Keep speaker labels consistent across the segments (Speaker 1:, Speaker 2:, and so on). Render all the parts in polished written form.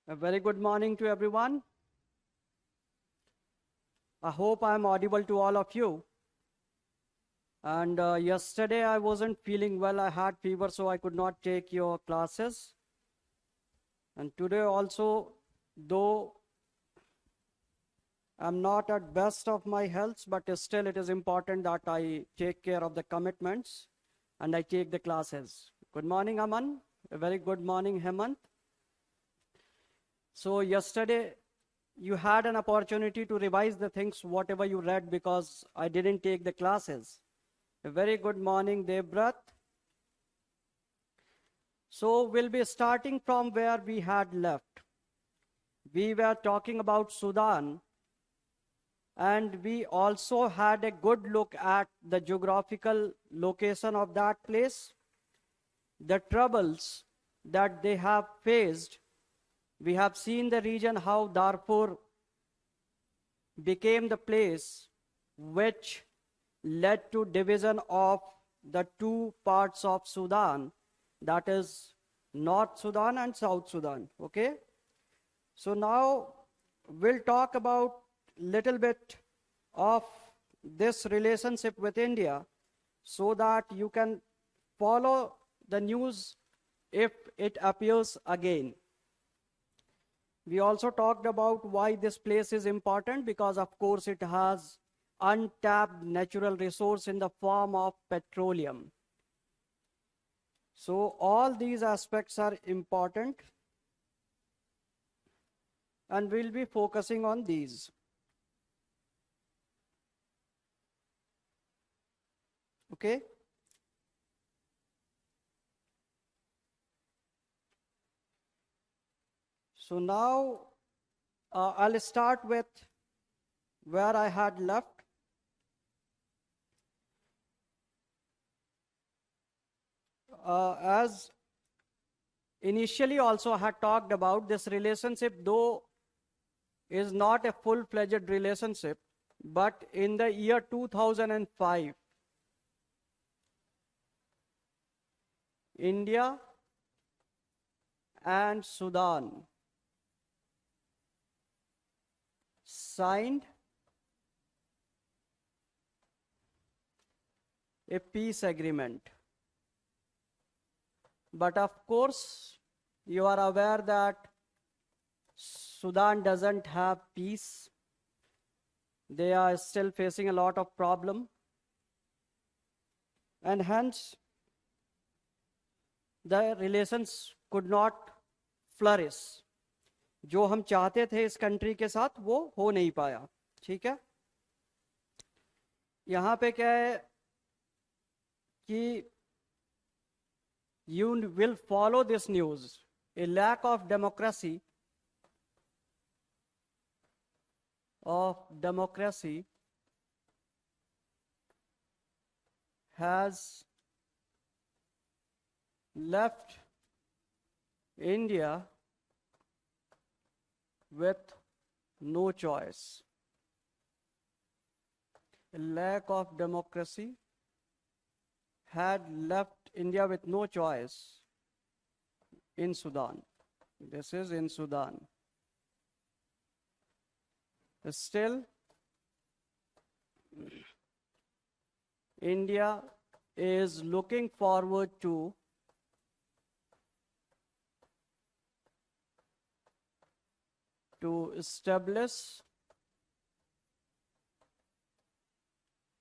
Speaker 1: A very good morning to everyone. I hope I am audible to all of you. And yesterday I wasn't feeling well. I had fever, so I could not take your classes. And today also, though I'm not at best of my health, but still it is important that I take care of the commitments and I take the classes. Good morning, Aman. A very good morning, Hemant. So yesterday, you had an opportunity to revise the things, whatever you read, because I didn't take the classes. A very good morning, Devbrat. So we'll be starting from where we had left. We were talking about Sudan, and we also had a good look at the geographical location of that place, the troubles that they have faced. We have seen the region, how Darfur became the place which led to division of the two parts of Sudan, that is North Sudan and South Sudan. Okay? So now we'll talk about little bit of this relationship with India so that you can follow the news if it appears again. We also talked about why this place is important, because of course it has untapped natural resource in the form of petroleum. So all these aspects are important, and we'll be focusing on these. Okay? So now I'll start with where I had left. As initially also I had talked about, this relationship, though is not a full-fledged relationship, but in the year 2005, India and Sudan signed a peace agreement. But of course, you are aware that Sudan doesn't have peace. They are still facing a lot of problem. And hence, the relations could not flourish. जो हम चाहते थे इस country के साथ वो हो नहीं पाया. ठीक है? यहाँ पे क्या है कि you will follow this news. A lack of democracy has left India with no choice. A lack of democracy had left India with no choice in Sudan. This is in Sudan. Still, India is looking forward to establish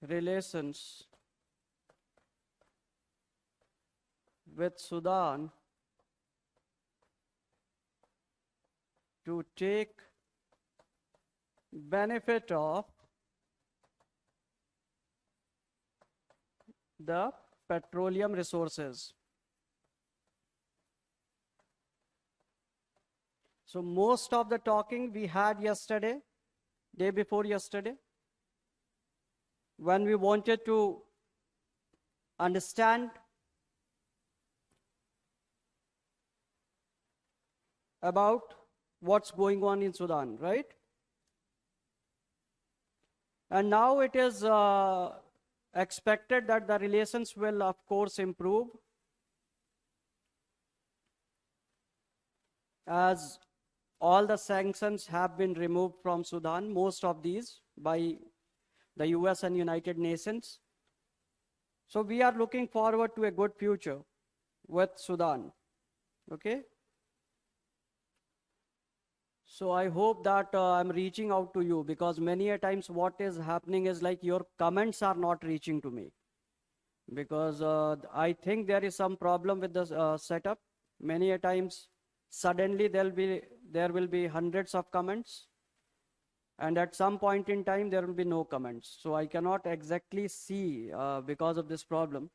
Speaker 1: relations with Sudan to take benefit of the petroleum resources. So most of the talking we had yesterday, day before yesterday, when we wanted to understand about what's going on in Sudan, right? And now it is expected that the relations will, of course, improve as all the sanctions have been removed from Sudan, most of these by the US and United Nations. So we are looking forward to a good future with Sudan. Okay? So I hope that I'm reaching out to you, because many a times what is happening is like your comments are not reaching to me, because I think there is some problem with the setup. Many a times suddenly there will be hundreds of comments, and at some point in time there will be no comments. So I cannot exactly see because of this problem.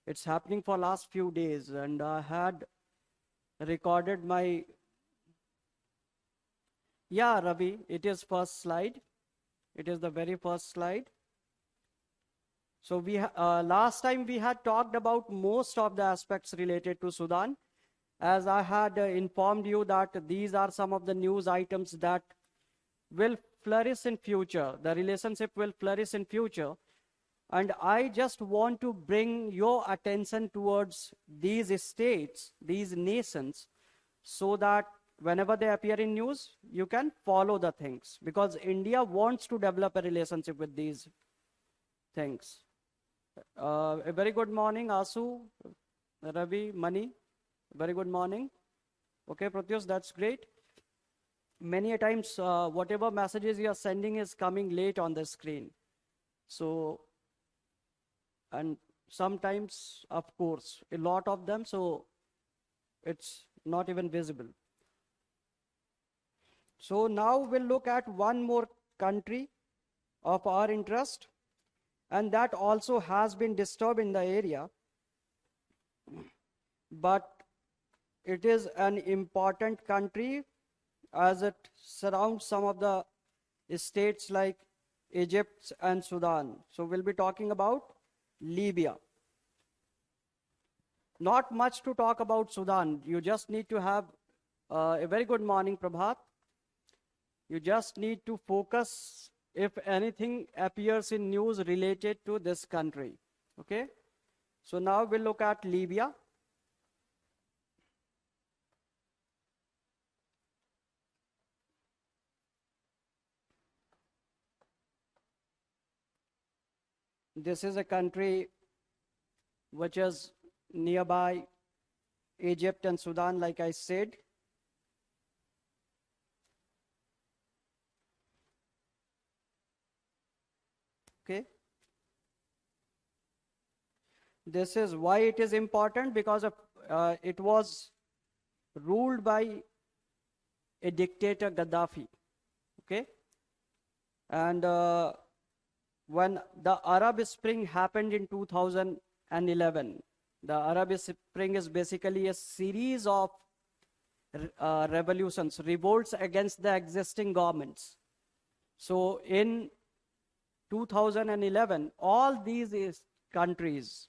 Speaker 1: It's happening for last few days, and I had recorded my, yeah, Ravi, it is first slide. It is the very first slide. So last time we had talked about most of the aspects related to Sudan, as I had informed you that these are some of the news items that will flourish in future. The relationship will flourish in future. And I just want to bring your attention towards these states, these nations, so that whenever they appear in news, you can follow the things. Because India wants to develop a relationship with these things. A very good morning, Asu, Ravi, Mani. Very good morning. Okay, Pratyush, that's great. Many a times, whatever messages you are sending is coming late on the screen. So, and sometimes, of course, a lot of them, so it's not even visible. So now we'll look at one more country of our interest, and that also has been disturbed in the area, but it is an important country as it surrounds some of the states like Egypt and Sudan. So we'll be talking about Libya. Not much to talk about Sudan. You just need to have a very good morning, Prabhat. You just need to focus if anything appears in news related to this country. Okay? So now we'll look at Libya. This is a country which is nearby Egypt and Sudan, like I said. Okay. This is why it is important, because of, it was ruled by a dictator, Gaddafi. Okay. And when the Arab Spring happened in 2011, the Arab Spring is basically a series of revolutions, revolts against the existing governments. So in 2011, all these countries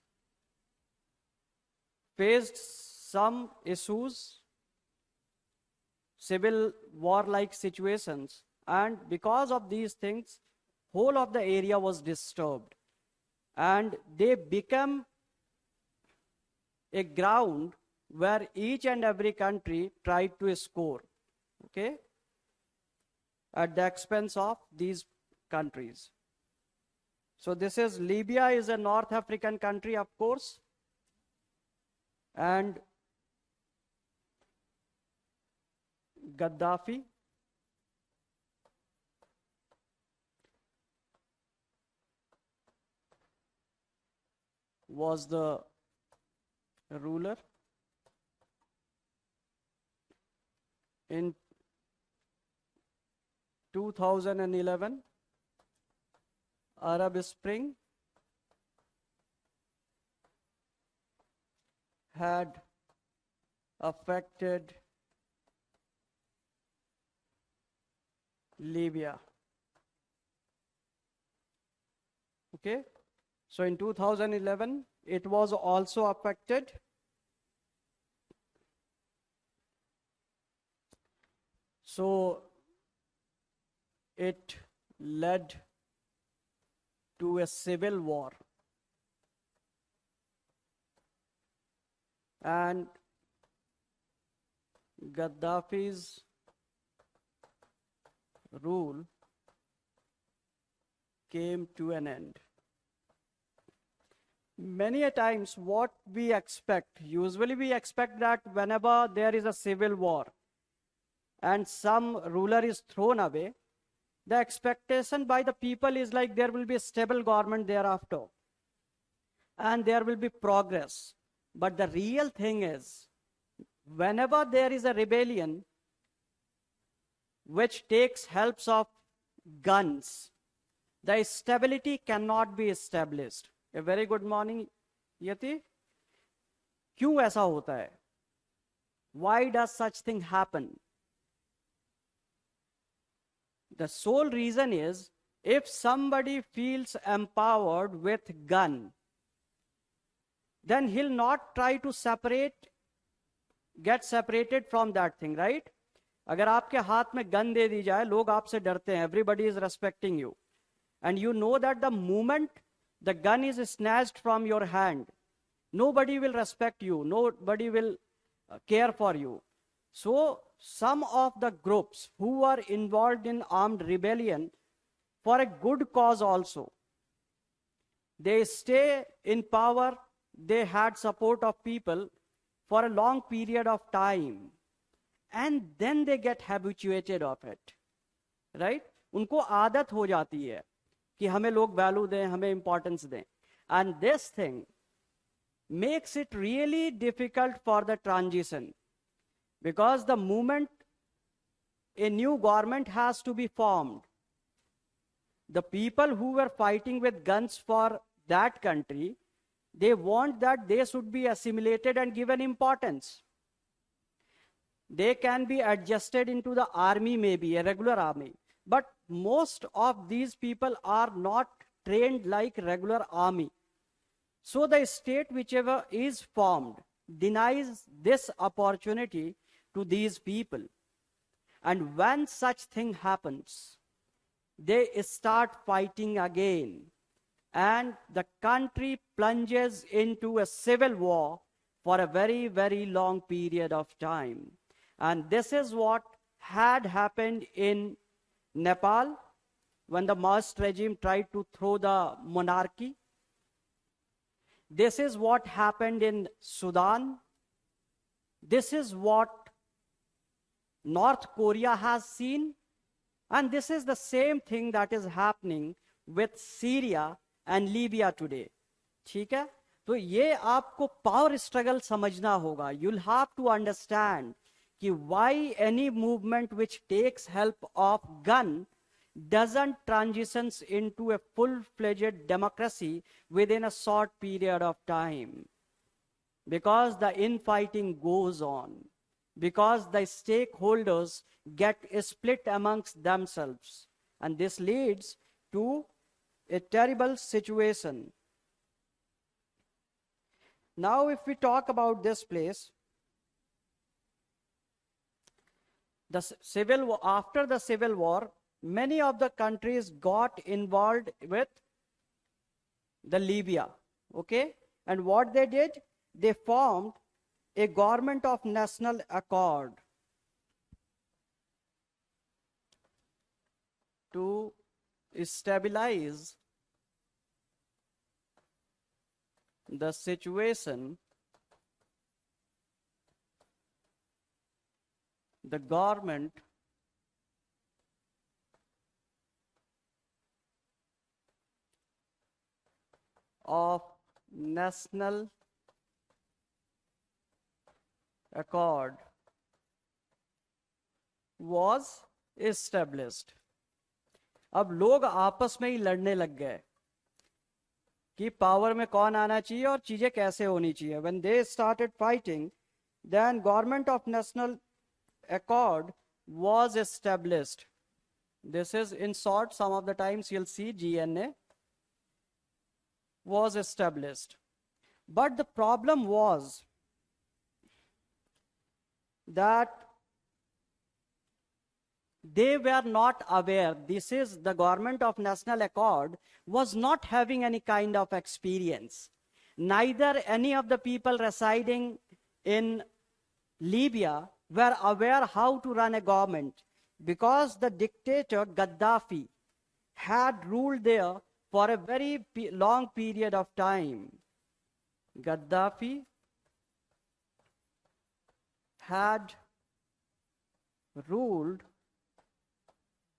Speaker 1: faced some issues, civil war-like situations, and because of these things, whole of the area was disturbed, and they become a ground where each and every country tried to score, okay, at the expense of these countries. So this is Libya, is a North African country, of course, and Gaddafi was the ruler. In 2011, Arab Spring had affected Libya. Okay, so in 2011, it was also affected. So it led to a civil war. And Gaddafi's rule came to an end. Many a times what we expect, usually we expect that whenever there is a civil war and some ruler is thrown away, the expectation by the people is like there will be a stable government thereafter and there will be progress. But the real thing is, whenever there is a rebellion which takes helps of guns, the stability cannot be established. A very good morning, Yati. क्यों ऐसा होता है? Why does such thing happen? The sole reason is, if somebody feels empowered with gun, then he'll not try to get separated from that thing, right? अगर आपके हाथ में gun दे दी जाए, लोग आपसे डरते हैं. Everybody is respecting you. And you know that the moment the gun is snatched from your hand, nobody will respect you, nobody will care for you. So some of the groups who are involved in armed rebellion for a good cause also, they stay in power, they had support of people for a long period of time, and then they get habituated of it, right? उनको आदत हो जाती है कि हमें लोग value दें, हमें इंपॉर्टेंस दें. And this thing makes it really difficult for the transition, because the moment a new government has to be formed, the people who were fighting with guns for that country, they want that they should be assimilated and given importance. They can be adjusted into the army, maybe a regular army, but most of these people are not trained like regular army. So the state, whichever is formed, denies this opportunity to these people. And when such thing happens, they start fighting again, and the country plunges into a civil war for a very, very long period of time. And this is what had happened in Nepal when the Maoist regime tried to throw the monarchy. This is what happened in Sudan. This is what North Korea has seen. And this is the same thing that is happening with Syria and Libya today. ठीक है? तो ये आपको power struggle समझना होगा. You'll have to understand कि why any movement which takes help of gun doesn't transitions into a full-fledged democracy within a short period of time. Because the infighting goes on. Because the stakeholders get split amongst themselves. And this leads to a terrible situation. Now, if we talk about this place, after the civil war, many of the countries got involved with the Libya, okay? And what they did, they formed a government of national accord to stabilize the situation. The government of national accord was established. अब लोग आपस में ही लड़ने लग गए कि power में कौन आना चाहिए और चीजें कैसे होनी चाहिए. When they started fighting, then government of national accord was established. This is in short, some of the times you'll see GNA was established. But the problem was that they were not aware. This is the government of national accord was not having any kind of experience. Neither any of the people residing in Libya were aware how to run a government. because the dictator Gaddafi had ruled there for a very long period of time. Gaddafi had ruled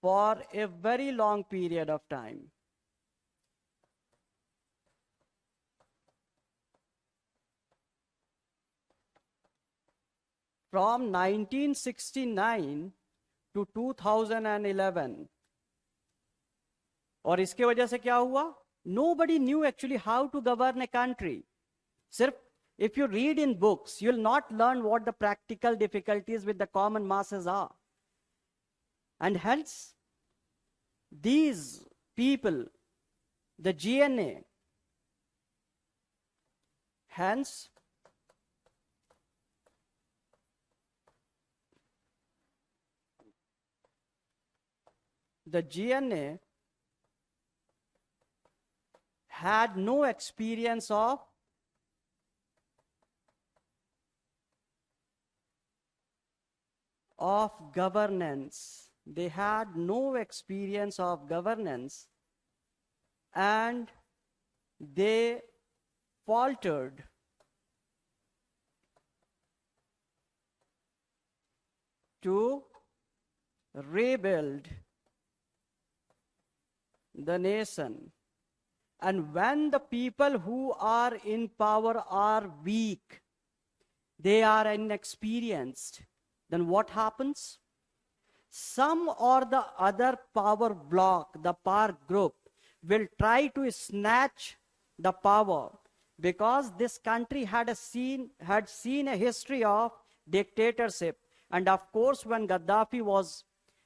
Speaker 1: for a very long period of time. From 1969 to 2011. और इसके वजह से क्या हुआ? Nobody knew actually how to govern a country. Sirf, if you read in books, you'll not learn what the practical difficulties with the common masses are. And hence, these people, the GNA, hence, the GNA had no experience of governance. They had no experience of governance, and they faltered to rebuild the nation. And when the people who are in power are weak, they are inexperienced, then what happens? Some or the other power block, the power group, will try to snatch the power, because this country had seen a history of dictatorship. And of course, when Gaddafi was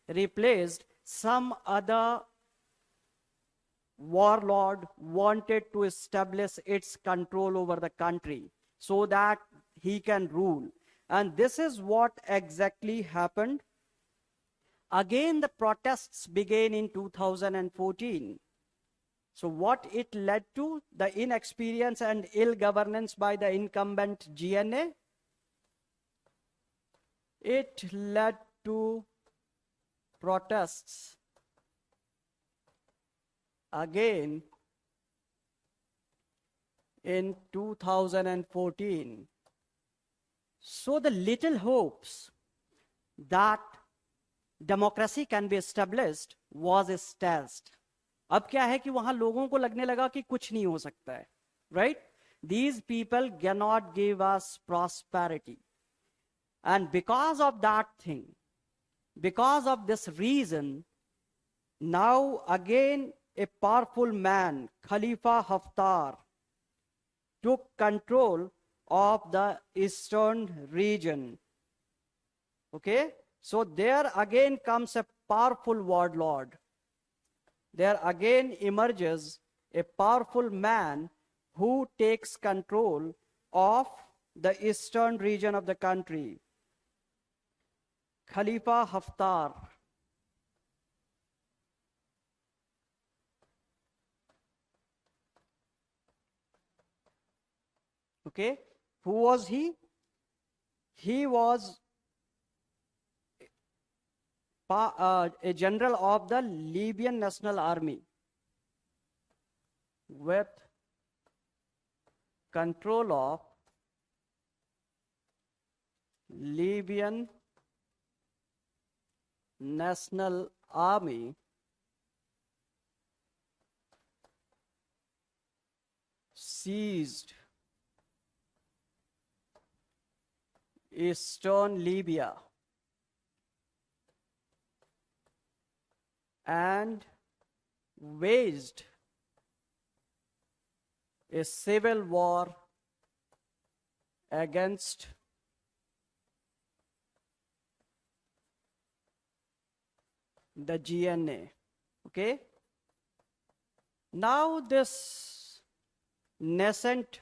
Speaker 1: replaced, some other warlord wanted to establish its control over the country so that he can rule. And this is what exactly happened. Again, the protests began in 2014. So what it led to? The inexperience and ill governance by the incumbent GNA. It led to protests again in 2014. So the little hopes that democracy can be established was stashed. अब क्या है कि वहां लोगों को लगने लगा कि कुछ नहीं हो सकता है, right? These people cannot give us prosperity. And because of that thing, because of this reason, now again a powerful man, Khalifa Haftar, took control of the eastern region. Okay? So there again comes a powerful warlord. There again emerges a powerful man who takes control of the eastern region of the country. Khalifa Haftar. Okay, who was he? He was a general of the Libyan National Army with control of Libyan National Army, seized eastern Libya and waged a civil war against the GNA. Okay? Now this nascent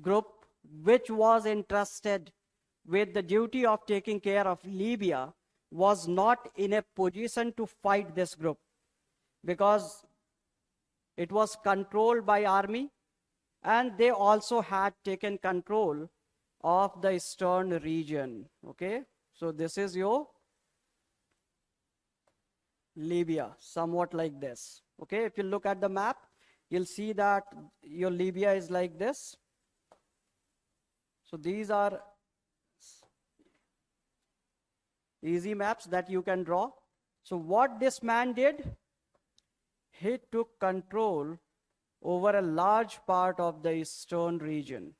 Speaker 1: group, which was entrusted with the duty of taking care of Libya, was not in a position to fight this group, because it was controlled by army, and they also had taken control of the eastern region. Okay, So this is your Libya, somewhat like this. Okay, if you look at the map, you'll see that your Libya is like this. So these are easy maps that you can draw. So what this man did, he took control over a large part of the eastern region.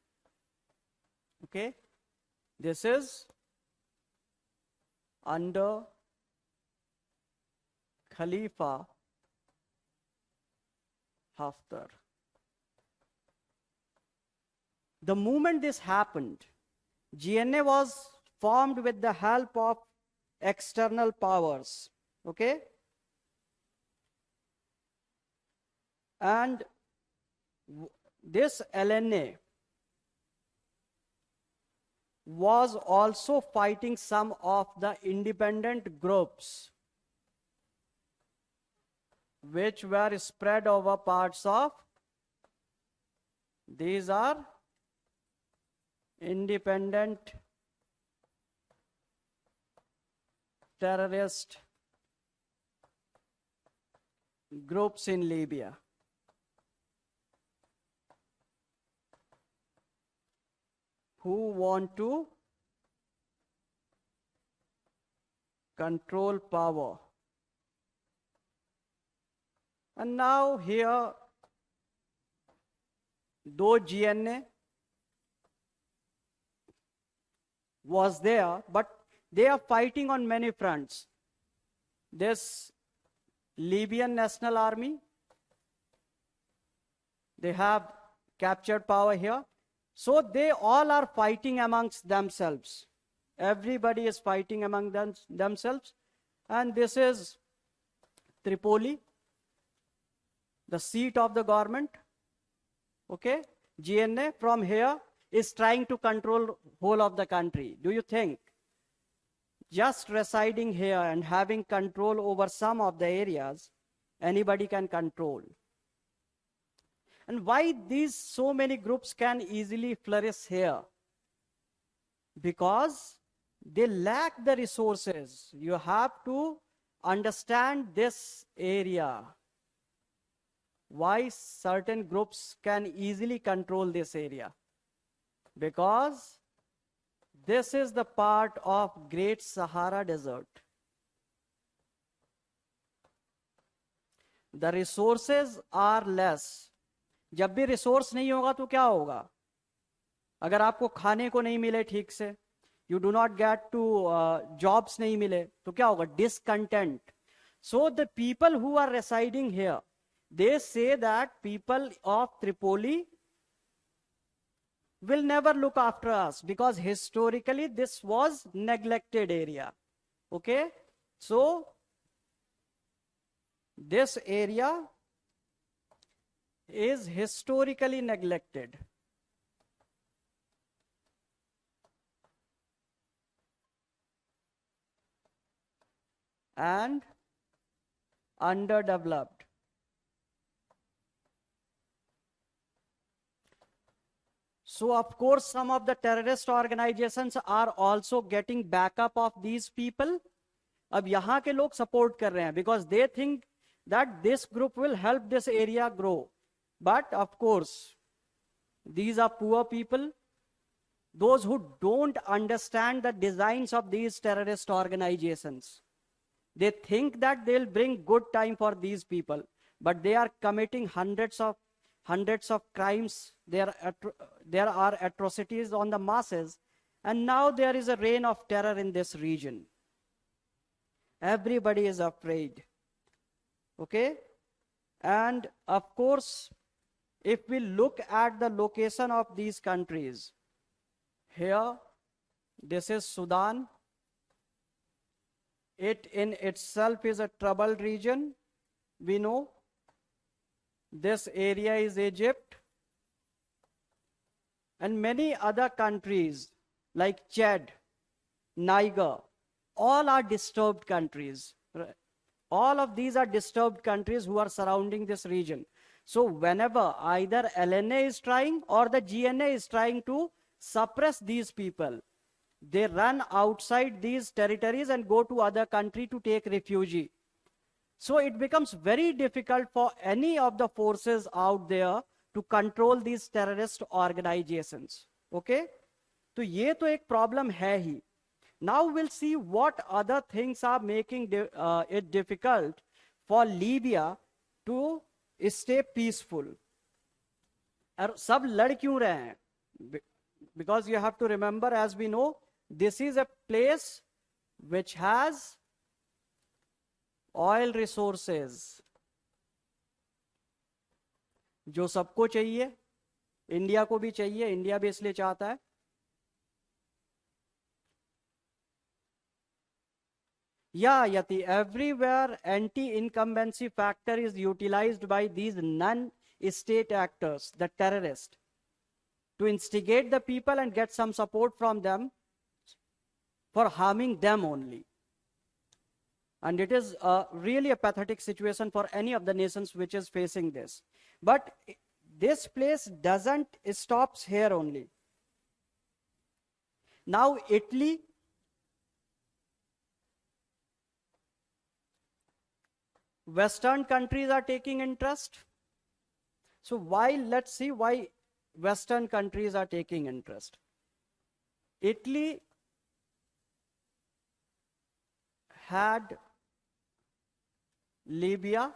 Speaker 1: Okay, this is under Khalifa Haftar. The moment this happened, GNA was formed with the help of external powers. Okay? And this LNA was also fighting some of the independent groups which were spread over parts of, these are independent terrorist groups in Libya. Who want to control power. And now here, though GNA was there, but they are fighting on many fronts. This Libyan National Army, they have captured power here. So they all are fighting amongst themselves. Everybody is fighting among themselves. And this is Tripoli, the seat of the government. Okay? GNA from here is trying to control whole of the country. Do you think just residing here and having control over some of the areas, anybody can control? And why these so many groups can easily flourish here? Because they lack the resources. You have to understand this area. Why certain groups can easily control this area? Because this is the part of Great Sahara Desert. The resources are less. जब भी resource नहीं होगा तो क्या होगा? अगर आपको खाने को नहीं मिले ठीक से, you do not get to jobs नहीं मिले, तो क्या होगा? Discontent. So the people who are residing here, they say that people of Tripoli will never look after us because historically this was neglected area. Okay? So this area is historically neglected. And underdeveloped. So of course some of the terrorist organizations are also getting backup of these people. अब यहाँ के लोग support कर रहे हैं because they think that this group will help this area grow. But of course, these are poor people, those who don't understand the designs of these terrorist organizations. They think that they'll bring good time for these people, but they are committing hundreds of crimes. There are atrocities on the masses, and now there is a reign of terror in this region. Everybody is afraid. Okay? And of course, if we look at the location of these countries, here, this is Sudan. It in itself is a troubled region. We know this area is Egypt. And many other countries like Chad, Niger, all are disturbed countries. All of these are disturbed countries who are surrounding this region. So whenever either LNA is trying or the GNA is trying to suppress these people, they run outside these territories and go to other country to take refugee. So it becomes very difficult for any of the forces out there to control these terrorist organizations. Okay? तो ये तो एक problem है ही. Now we'll see what other things are making it difficult for Libya to stay peaceful. और सब लड़ क्यों रहे हैं? Because you have to remember, as we know, this is a place which has oil resources, जो सबको चाहिए, India को भी चाहिए, इंडिया भी इसलिए चाहता है. Yeah, Yati, everywhere anti-incumbency factor is utilized by these non-state actors, the terrorists, to instigate the people and get some support from them for harming them only. And it is really a pathetic situation for any of the nations which is facing this. But this place doesn't stops here only. Now Italy, Western countries are taking interest. So let's see why Western countries are taking interest. Italy had Libya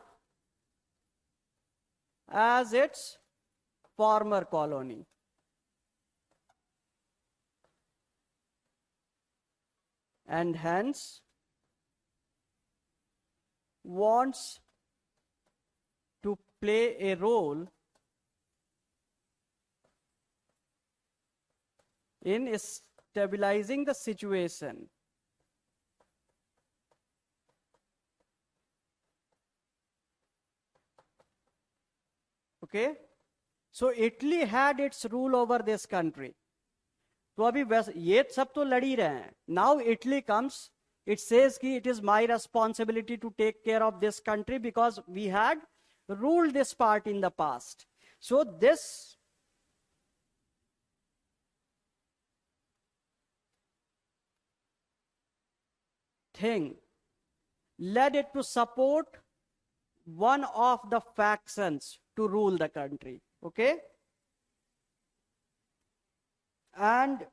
Speaker 1: as its former colony. And hence wants to play a role in stabilizing the situation. Okay, so Italy had its rule over this country. तो अभी ये सब तो लड़ ही रहे हैं. Now Italy comes, it says कि it is my responsibility to take care of this country because we had ruled this part in the past. So this thing led it to support one of the factions to rule the country. Okay? And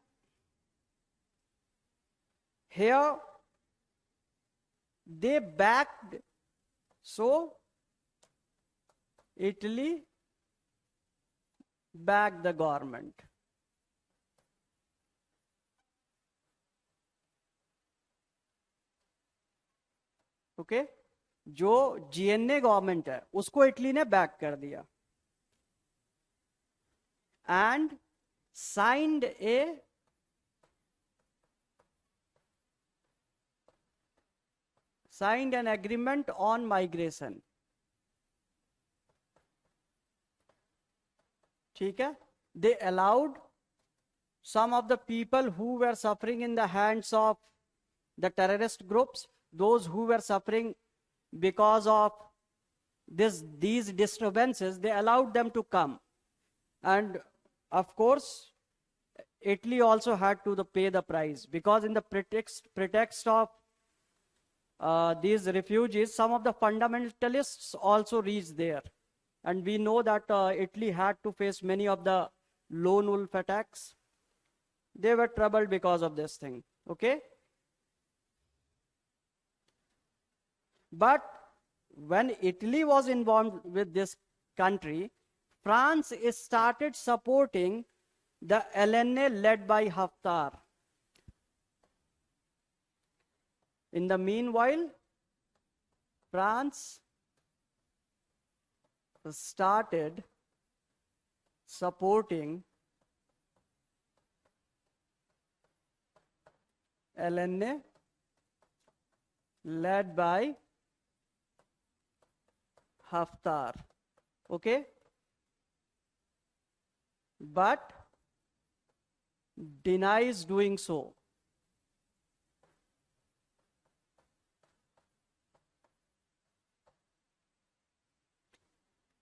Speaker 1: here they backed, so Italy backed the government. Okay? जो GNA government है उसको Italy ने back कर दिया and signed an agreement on migration. ठीक है? They allowed some of the people who were suffering in the hands of the terrorist groups, those who were suffering because of these disturbances, they allowed them to come. And of course, Italy also had to pay the price, because in the pretext of these refugees, some of the fundamentalists also reached there. And we know that Italy had to face many of the lone wolf attacks. They were troubled because of this thing. Okay? But when Italy was involved with this country, France started supporting the LNA led by Haftar. In the meanwhile, France started supporting LNA led by Haftar. Okay? But denies doing so.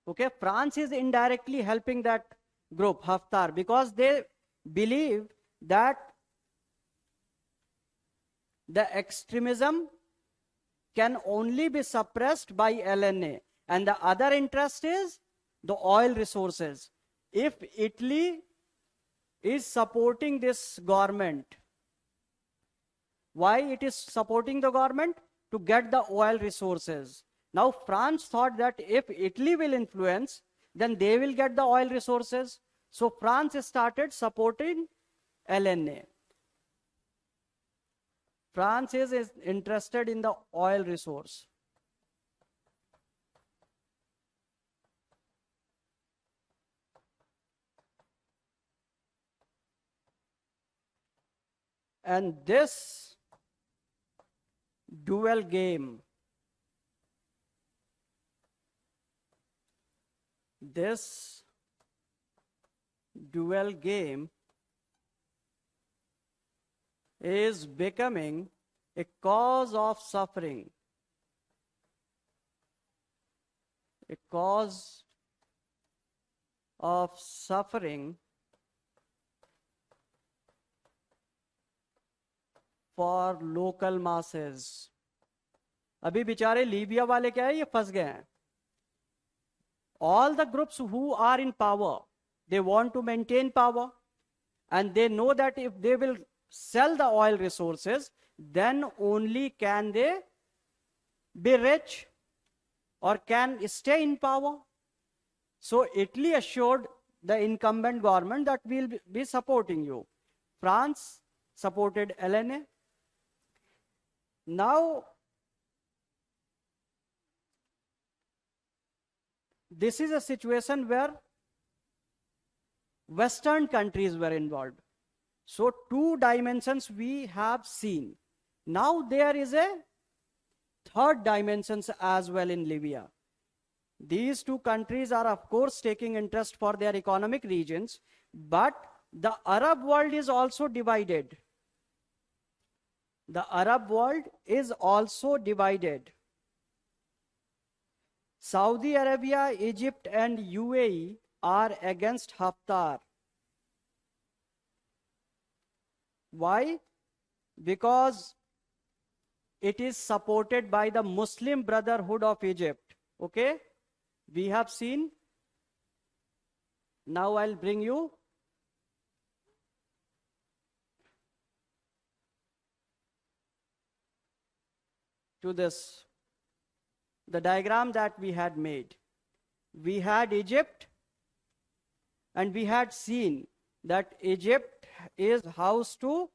Speaker 1: Okay, France is indirectly helping that group, Haftar, because they believe that the extremism can only be suppressed by LNA. And the other interest is the oil resources. If Italy is supporting this government, why it is supporting the government? To get the oil resources. Now France thought that if Italy will influence, then they will get the oil resources. So France started supporting LNA. France is interested in the oil resource. And this dual game, is becoming a cause of suffering. A cause of suffering for local masses. अभी बेचारे Libya वाले क्या है, ये फंस गए हैं. All the groups who are in power, they want to maintain power, and they know that if they will sell the oil resources, then only can they be rich or can stay in power. So Italy assured the incumbent government that we'll be supporting you. France supported LNA. Now, this is a situation where Western countries were involved. So two dimensions we have seen. Now there is a third dimension as well in Libya. These two countries are of course taking interest for their economic regions, but the Arab world is also divided. The Arab world is also divided. Saudi Arabia, Egypt and UAE are against Haftar. Why? Because it is supported by the Muslim Brotherhood of Egypt. Okay? We have seen. Now I'll bring you to this, the diagram that we had made. We had Egypt, and we had seen that Egypt is house to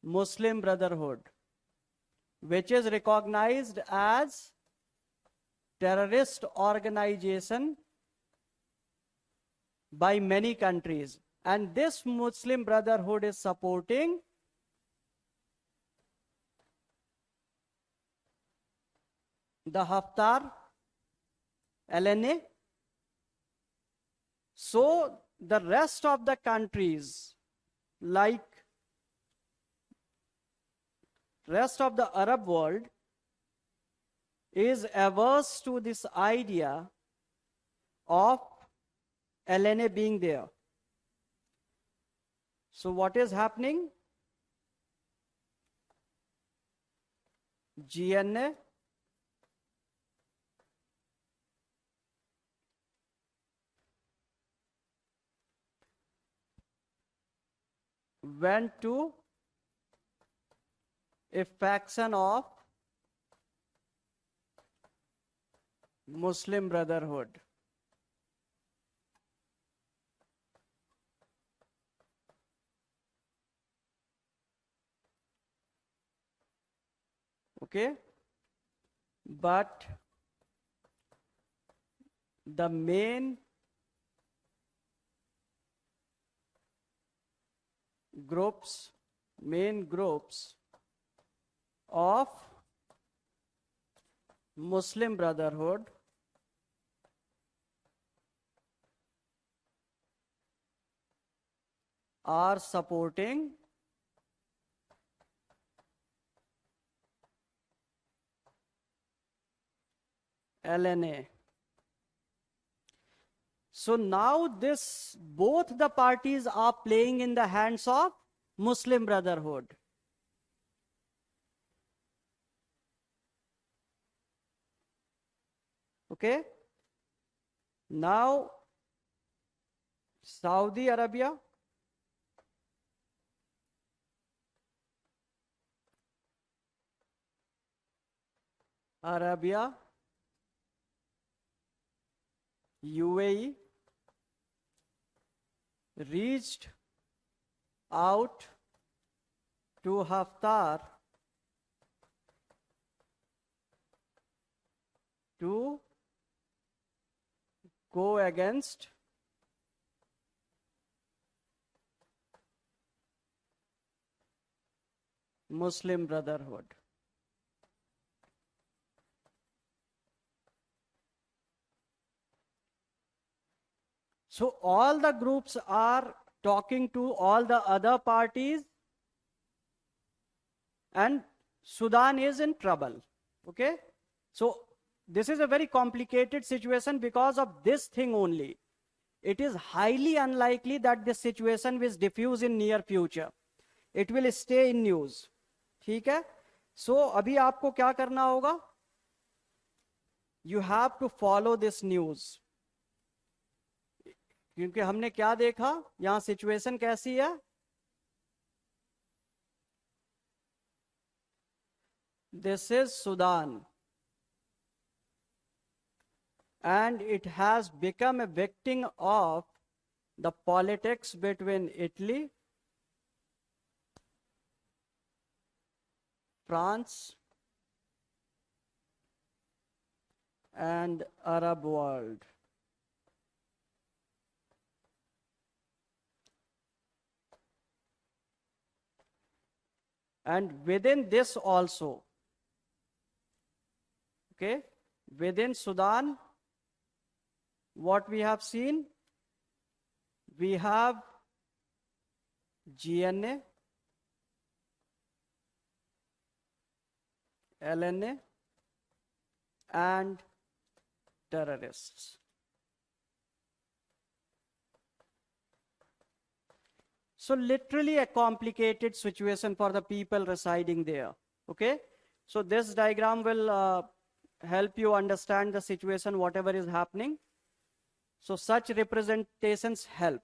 Speaker 1: Muslim Brotherhood, which is recognized as terrorist organization by many countries. And this Muslim Brotherhood is supporting the Haftar, LNA. So the rest of the countries, like rest of the Arab world, is averse to this idea of LNA being there. So what is happening? GNA went to a faction of Muslim Brotherhood. Okay? But the main groups of Muslim Brotherhood are supporting LNA. So now both the parties are playing in the hands of Muslim Brotherhood. Okay. Now, Saudi Arabia, UAE reached out to Haftar to go against Muslim Brotherhood. So all the groups are talking to all the other parties, and Sudan is in trouble. Okay? So this is a very complicated situation because of this thing only. It is highly unlikely that this situation will diffuse in near future. It will stay in news. ठीक है? So अभी आपको क्या करना होगा? You have to follow this news. क्योंकि हमने क्या देखा, यहां सिचुएशन कैसी है? This is Sudan, and it has become a victim of the politics between Italy, France, and Arab world. And within this also, okay, within Sudan, what we have seen, we have GNA, LNA, and terrorists. So literally a complicated situation for the people residing there. Okay, so this diagram will help you understand the situation, whatever is happening. So such representations help.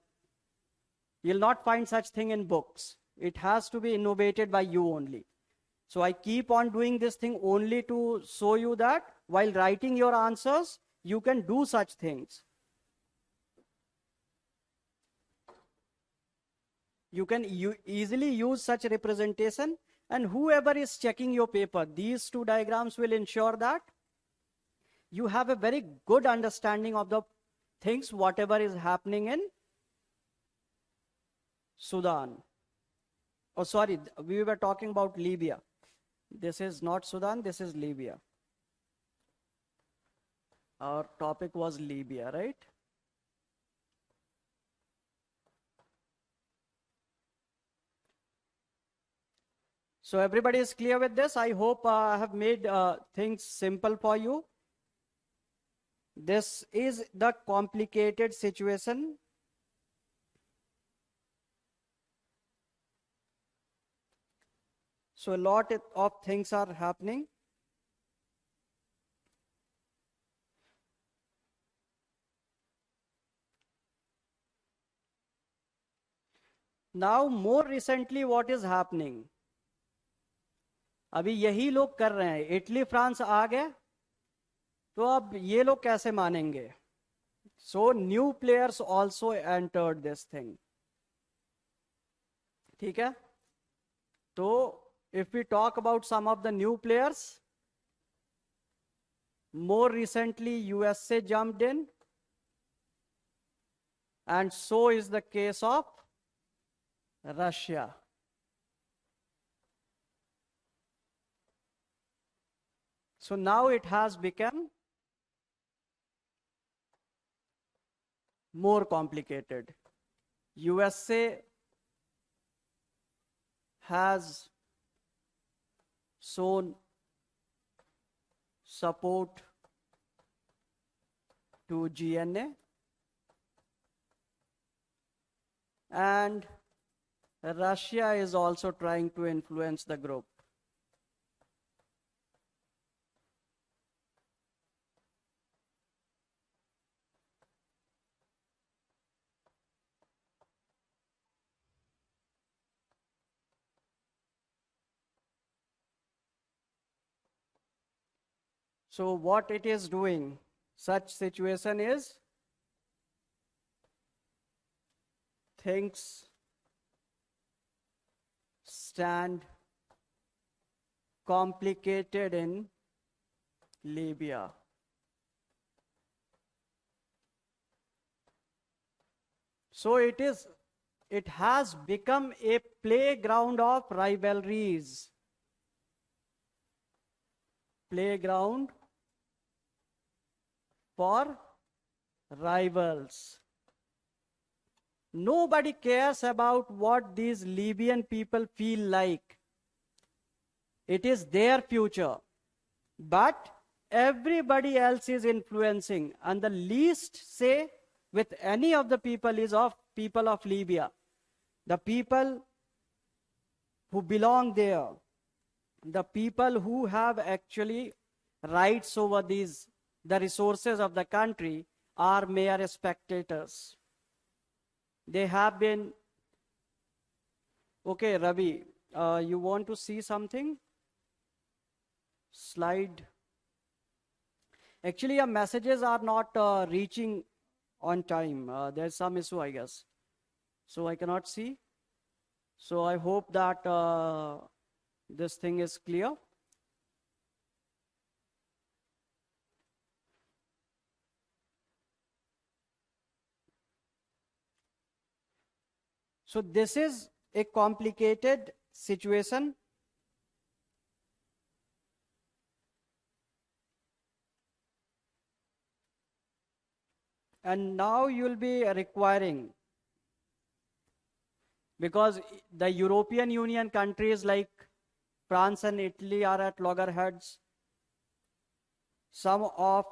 Speaker 1: You'll not find such thing in books. It has to be innovated by you only. So I keep on doing this thing only to show you that while writing your answers, you can do such things. You can easily use such representation, and whoever is checking your paper, these two diagrams will ensure that you have a very good understanding of the things, whatever is happening in Sudan. Oh, sorry, we were talking about Libya. This is not Sudan, this is Libya. Our topic was Libya, right? So everybody is clear with this? I hope I have made things simple for you. This is the complicated situation. So a lot of things are happening. Now more recently what is happening? अभी यही लोग कर रहे हैं, Italy France आ गए, तो अब ये लोग कैसे मानेंगे? So new players also entered this thing. ठीक है? तो if we talk about some of the new players, more recently USA jumped in, and so is the case of Russia. So now it has become more complicated. USA has shown support to GNA, and Russia is also trying to influence the group. So what it is doing, such situation is things stand complicated in Libya. So it has become a playground of rivalries. Playground for rivals. Nobody cares about what these Libyan people feel like. It is their future. But everybody else is influencing, and the least say with any of the people is of people of Libya. The people who belong there, the people who have actually rights over the resources of the country are mere spectators. They have been, okay, Ravi, you want to see something? Slide. Actually, your messages are not reaching on time. There's some issue, I guess. So I cannot see. So I hope that this thing is clear. So this is a complicated situation. And now you'll be requiring, because the European Union countries like France and Italy are at loggerheads. Some of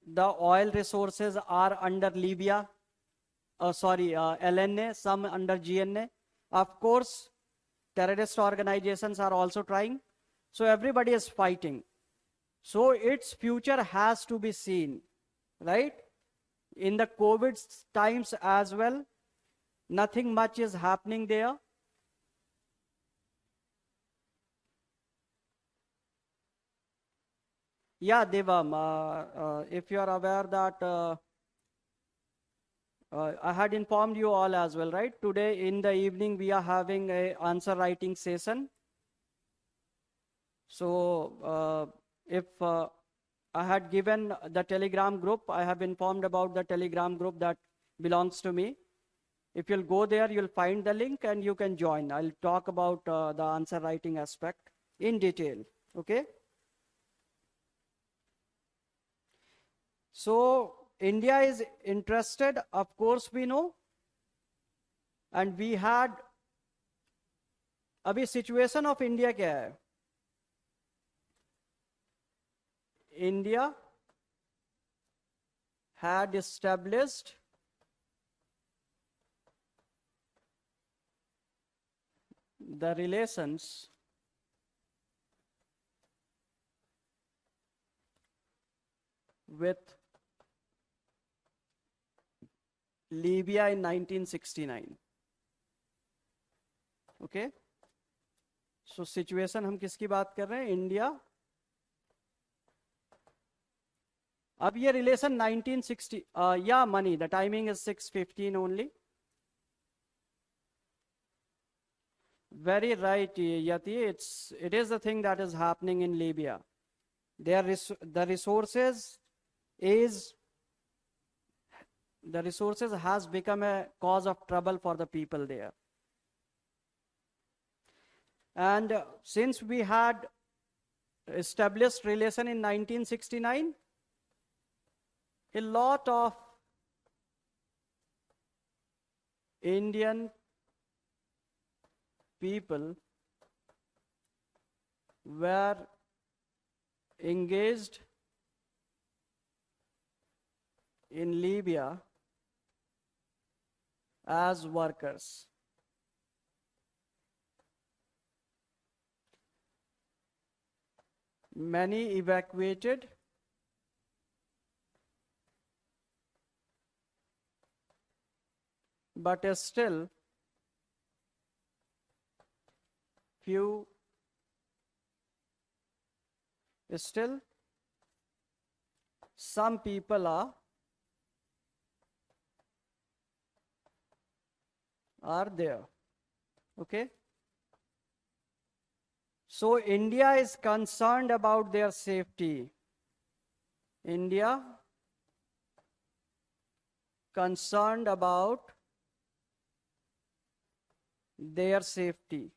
Speaker 1: the oil resources are under Libya, LNA, some under GNA. Of course, terrorist organizations are also trying. So everybody is fighting. So its future has to be seen, right? In the COVID times as well, nothing much is happening there. Yeah, Devam, if you are aware that I had informed you all as well, right? Today in the evening, we are having a answer writing session. So if I had given the Telegram group, I have informed about the Telegram group that belongs to me. If you'll go there, you'll find the link and you can join. I'll talk about the answer writing aspect in detail, okay? So India is interested, of course we know, and we had, अभी situation of India क्या है? India had established the relations with Libya in 1969. Okay? So situation हम किसकी बात कर रहे हैं? India. अब ये relation 1960, yeah, money, the timing is 6:15 only. Very right, Yati. It is the thing that is happening in Libya. The resources has become a cause of trouble for the people there. And since we had established relation in 1969, a lot of Indian people were engaged in Libya as workers. Many evacuated, but still few some people are there. Okay. So India is concerned about their safety. India concerned about their safety.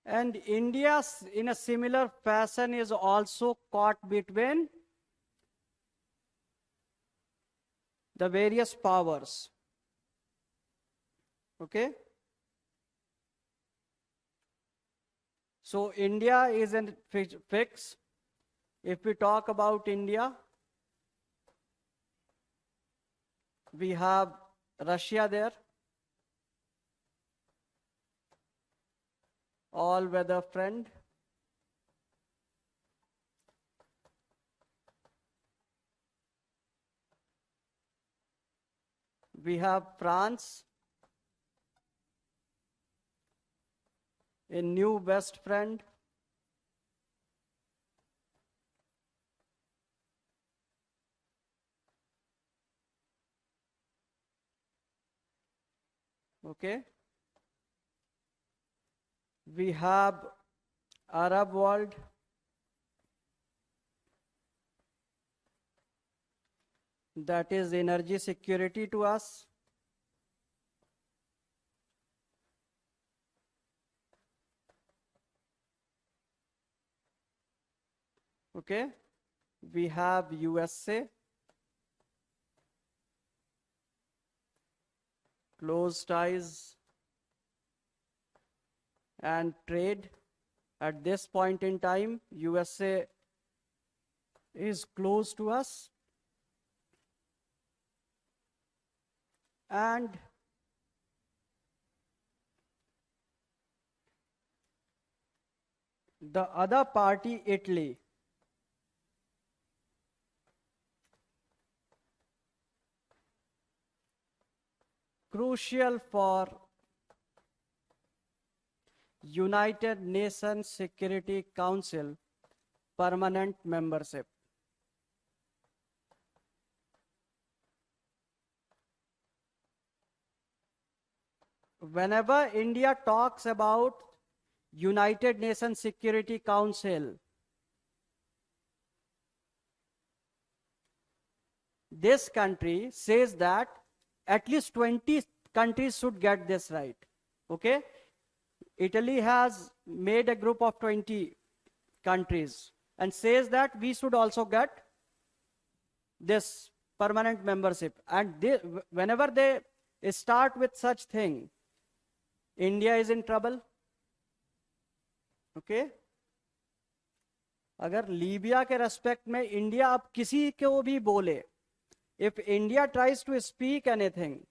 Speaker 1: And India, in a similar fashion, is also caught between the various powers. Okay? So India is in fix. If we talk about India, we have Russia there, all-weather friend. We have France, a new best friend. Okay. We have Arab world. That is energy security to us. Okay. We have USA. Close ties and trade. At this point in time, USA is close to us. And the other party, Italy. Crucial for United Nations Security Council permanent membership. Whenever India talks about United Nations Security Council, this country says that at least 20 countries should get this right. Okay? Italy has made a group of 20 countries and says that we should also get this permanent membership. And whenever they start with such thing, India is in trouble. Okay? अगर Libya के respect में India अब किसी को भी बोले, if India tries to speak anything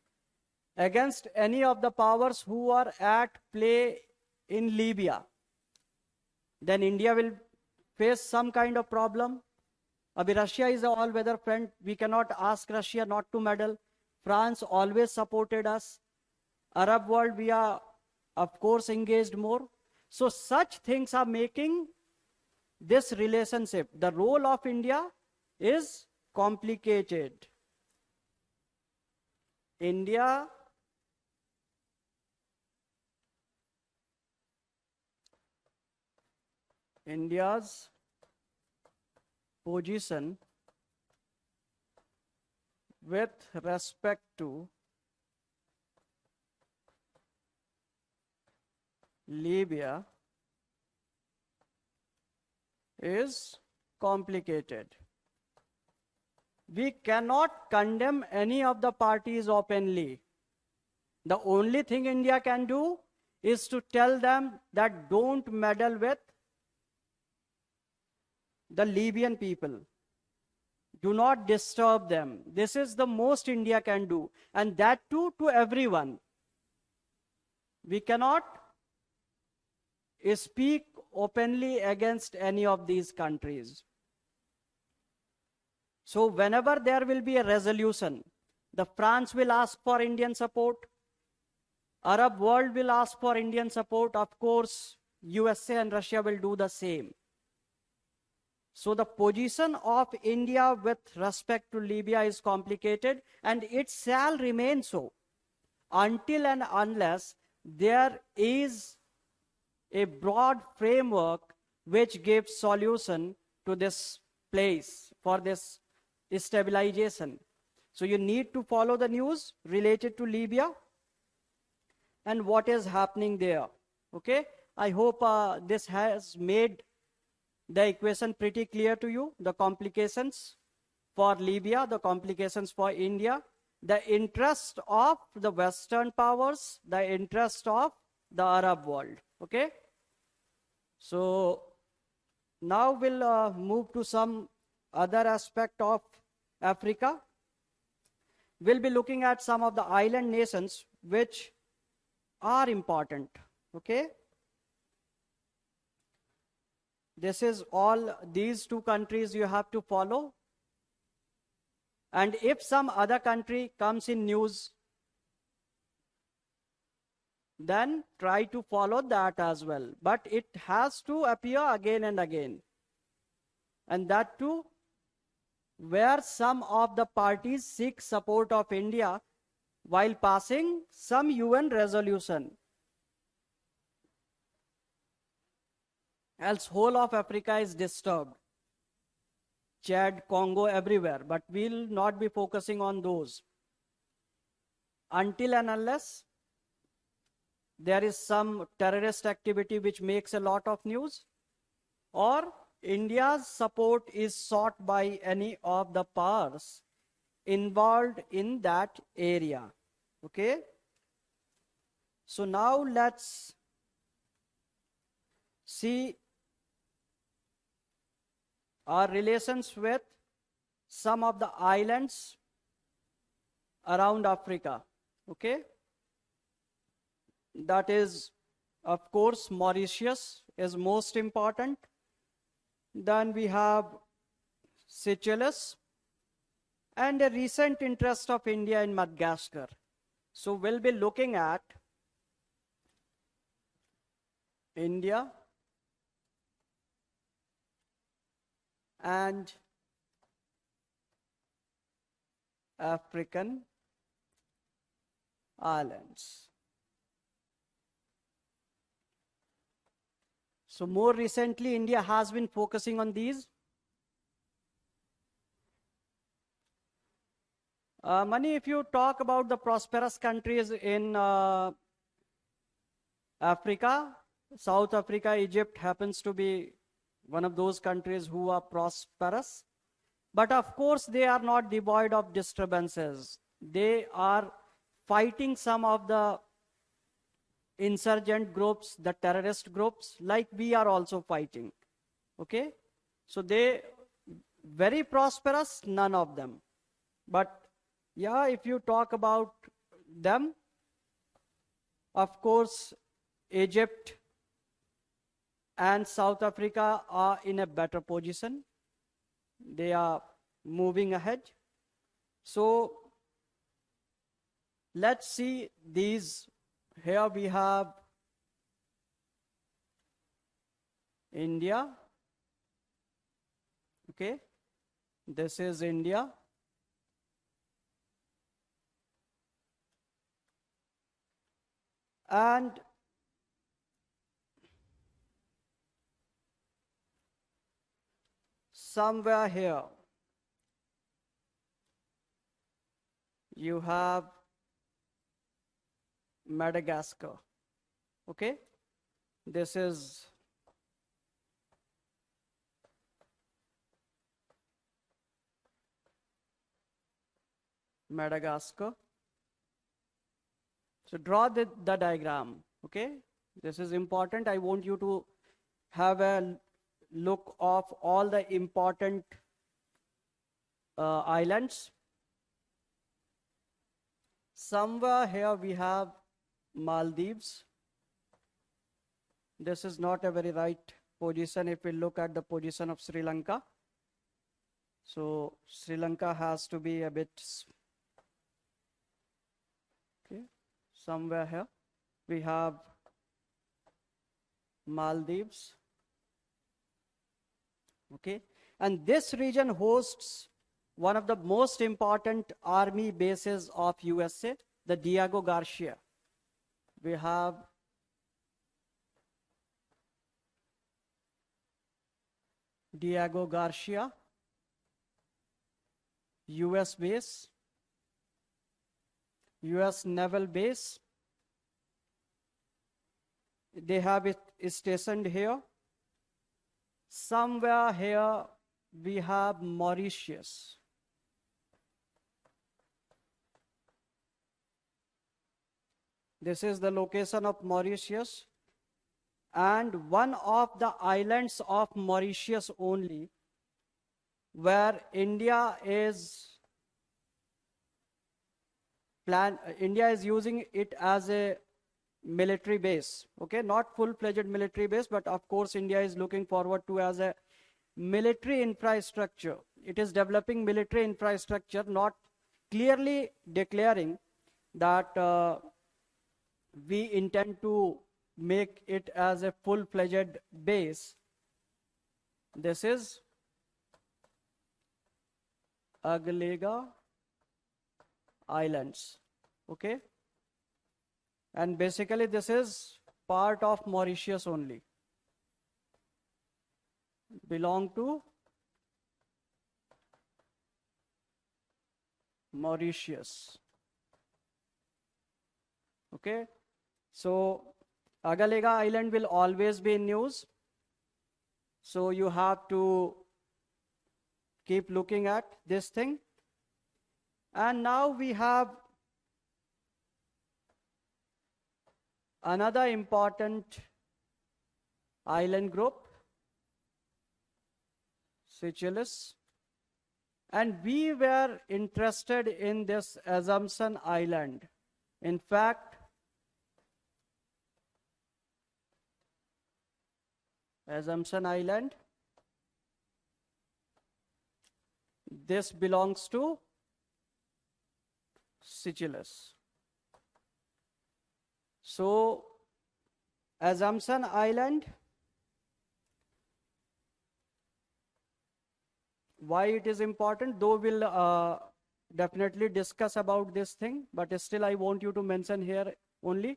Speaker 1: against any of the powers who are at play in Libya, then India will face some kind of problem. Abhi Russia is an all-weather friend. We cannot ask Russia not to meddle. France always supported us. Arab world, we are, of course, engaged more. So such things are making this relationship, the role of India is complicated. India's position with respect to Libya is complicated. We cannot condemn any of the parties openly. The only thing India can do is to tell them that don't meddle with the Libyan people. Do not disturb them. This is the most India can do, and that too to everyone. We cannot speak openly against any of these countries. So whenever there will be a resolution, the France will ask for Indian support, Arab world will ask for Indian support, of course, USA and Russia will do the same. So the position of India with respect to Libya is complicated, and it shall remain so until and unless there is a broad framework which gives solution to this place for this stabilization. So you need to follow the news related to Libya and what is happening there. Okay, I hope this has made the equation pretty clear to you, the complications for Libya, the complications for India, the interest of the Western powers, the interest of the Arab world. Okay, so now we'll move to some other aspect of Africa. We'll be looking at some of the island nations which are important. Okay, this is all these two countries you have to follow, and if some other country comes in news, then try to follow that as well, but it has to appear again and again, and that too where some of the parties seek support of India while passing some UN resolution. Else whole of Africa is disturbed. Chad, Congo, everywhere, but we'll not be focusing on those until and unless there is some terrorist activity which makes a lot of news, or India's support is sought by any of the powers involved in that area. Okay, so now let's see our relations with some of the islands around Africa. Okay, that is, of course, Mauritius is most important. Then we have Seychelles and a recent interest of India in Madagascar. So we'll be looking at India and African islands. So more recently, India has been focusing on these. Mani, if you talk about the prosperous countries in Africa, South Africa, Egypt happens to be one of those countries who are prosperous. But of course, they are not devoid of disturbances. They are fighting some of the insurgent groups, the terrorist groups, like we are also fighting. Okay, so they very prosperous, none of them. But yeah, if you talk about them, of course, Egypt and South Africa are in a better position. They are moving ahead. So let's see these. Here we have India. Okay, this is India. And somewhere here you have Madagascar. Okay, this is Madagascar. So draw the diagram. Okay, this is important. I want you to have a look of all the important islands. Somewhere here we have Maldives. This is not a very right position if we look at the position of Sri Lanka. So Sri Lanka has to be a bit, okay, somewhere here we have Maldives. Okay, and this region hosts one of the most important army bases of USA, the Diego Garcia. We have Diego Garcia, US base, US naval base. They have it stationed here. Somewhere here we have Mauritius. This is the location of Mauritius. And one of the islands of Mauritius only, where India is using it as a military base. Okay, not full-fledged military base, but of course India is looking forward to as a military infrastructure. It is developing military infrastructure, not clearly declaring that we intend to make it as a full-fledged base. This is Agalega Islands. Okay, and basically this is part of Mauritius only, belong to Mauritius. Okay, so Agalega Island will always be in news, so you have to keep looking at this thing. And now we have another important island group, Seychelles, and we were interested in this Assumption Island. In fact, Assumption Island, this belongs to Seychelles. So Assumption Island, why it is important, though we'll definitely discuss about this thing, but still I want you to mention here only,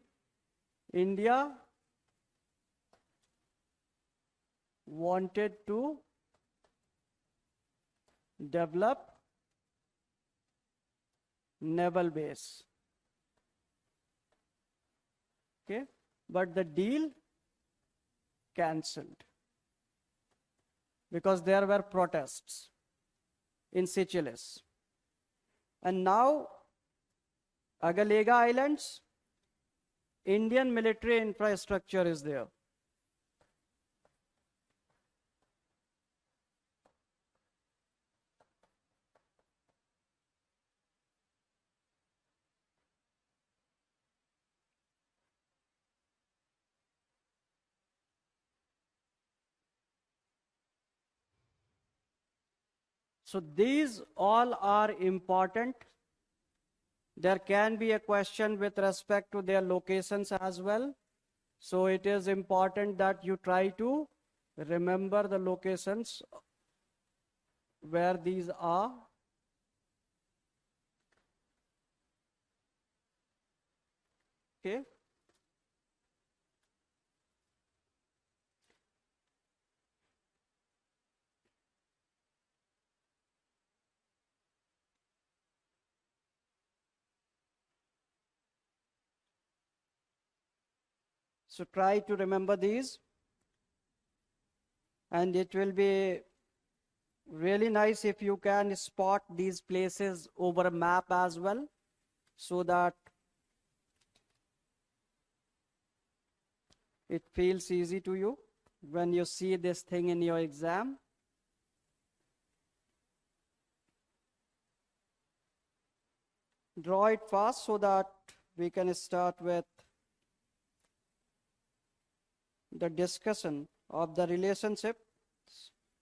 Speaker 1: India wanted to develop naval base. Okay, but the deal cancelled because there were protests in Seychelles. And now Agalega Islands, Indian military infrastructure is there. So these all are important. There can be a question with respect to their locations as well. So it is important that you try to remember the locations where these are. Okay. So try to remember these, and it will be really nice if you can spot these places over a map as well, so that it feels easy to you when you see this thing in your exam. Draw it fast so that we can start with the discussion of the relationship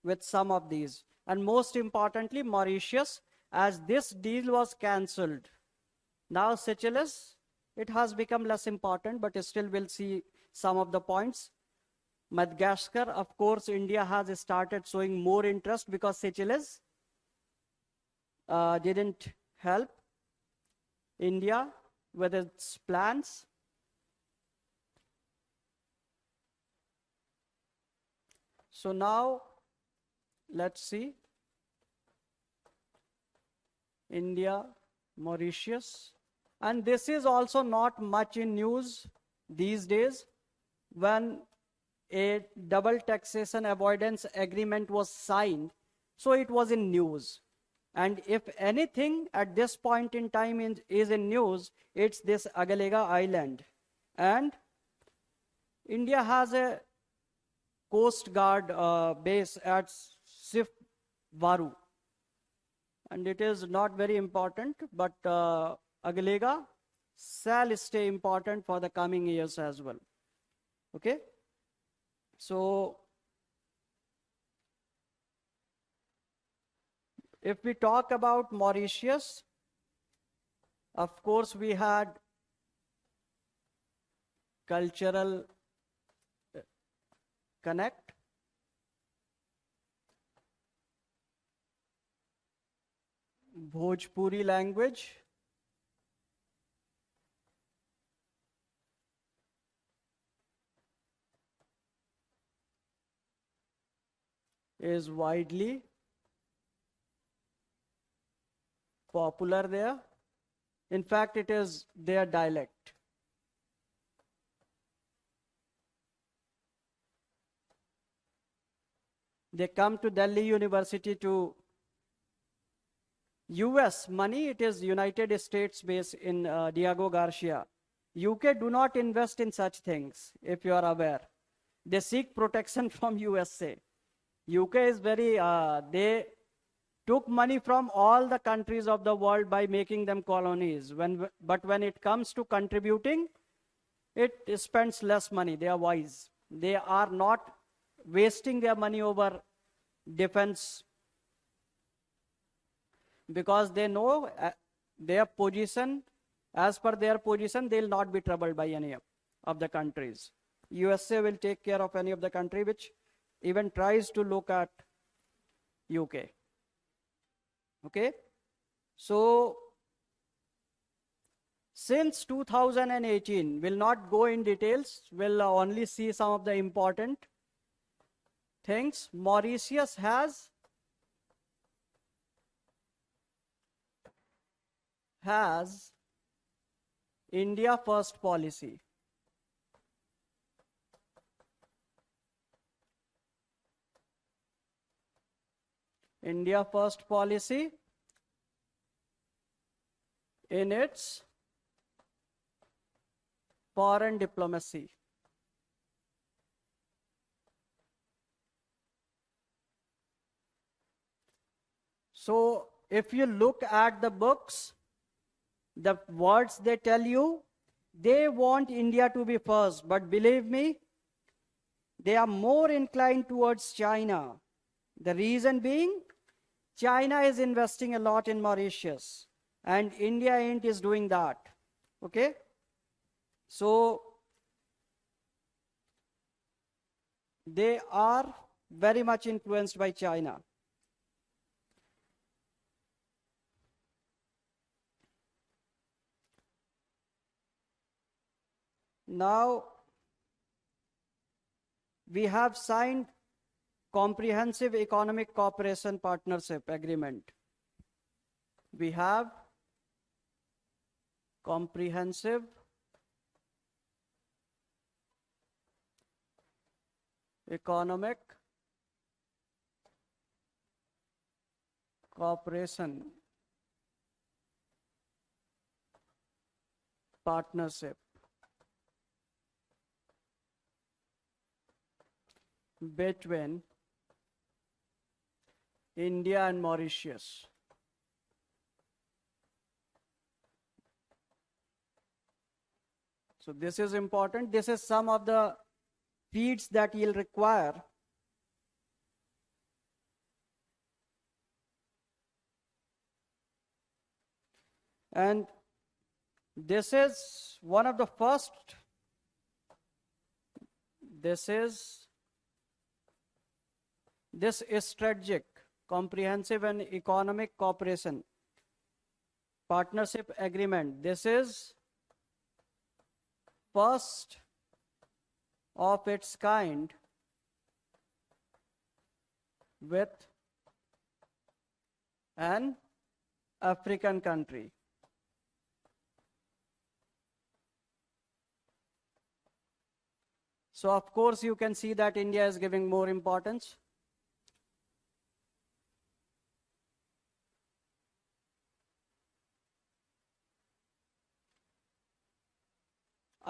Speaker 1: with some of these. And most importantly, Mauritius, as this deal was cancelled. Now Seychelles, it has become less important, but still we'll see some of the points. Madagascar, of course, India has started showing more interest because Seychelles didn't help India with its plans. So now, let's see. India, Mauritius. And this is also not much in news these days when a double taxation avoidance agreement was signed. So it was in news. And if anything at this point in time is in news, it's this Agalega Island. And India has a Coast Guard base at Sif-Varu. And it is not very important, but Agalega shall stay important for the coming years as well. Okay? So, if we talk about Mauritius, of course we had cultural connect. Bhojpuri language. Is widely popular there. In fact, it is their dialect. They come to Delhi University to US money, it is United States based in Diego Garcia. UK do not invest in such things, if you are aware. They seek protection from USA. UK is very, they took money from all the countries of the world by making them colonies. But when it comes to contributing, it spends less money. They are wise. They are not wasting their money over defense because they know their position, as per their position, they will not be troubled by any of the countries. USA will take care of any of the country which even tries to look at UK. Okay? So, since 2018, we'll not go in details, we'll only see some of the important things. Mauritius has India first policy. India first policy in its foreign diplomacy. So, if you look at the books, the words they tell you, they want India to be first, but believe me, they are more inclined towards China. The reason being, China is investing a lot in Mauritius, and India ain't is doing that. Okay? So, they are very much influenced by China. Now, we have signed Comprehensive Economic Cooperation Partnership Agreement. We have Comprehensive Economic Cooperation Partnership between India and Mauritius. So this is important. This is some of the feeds that you'll require. And this is one of the first, this is this is strategic, comprehensive and economic cooperation, partnership agreement. This is first of its kind with an African country. So of course you can see that India is giving more importance.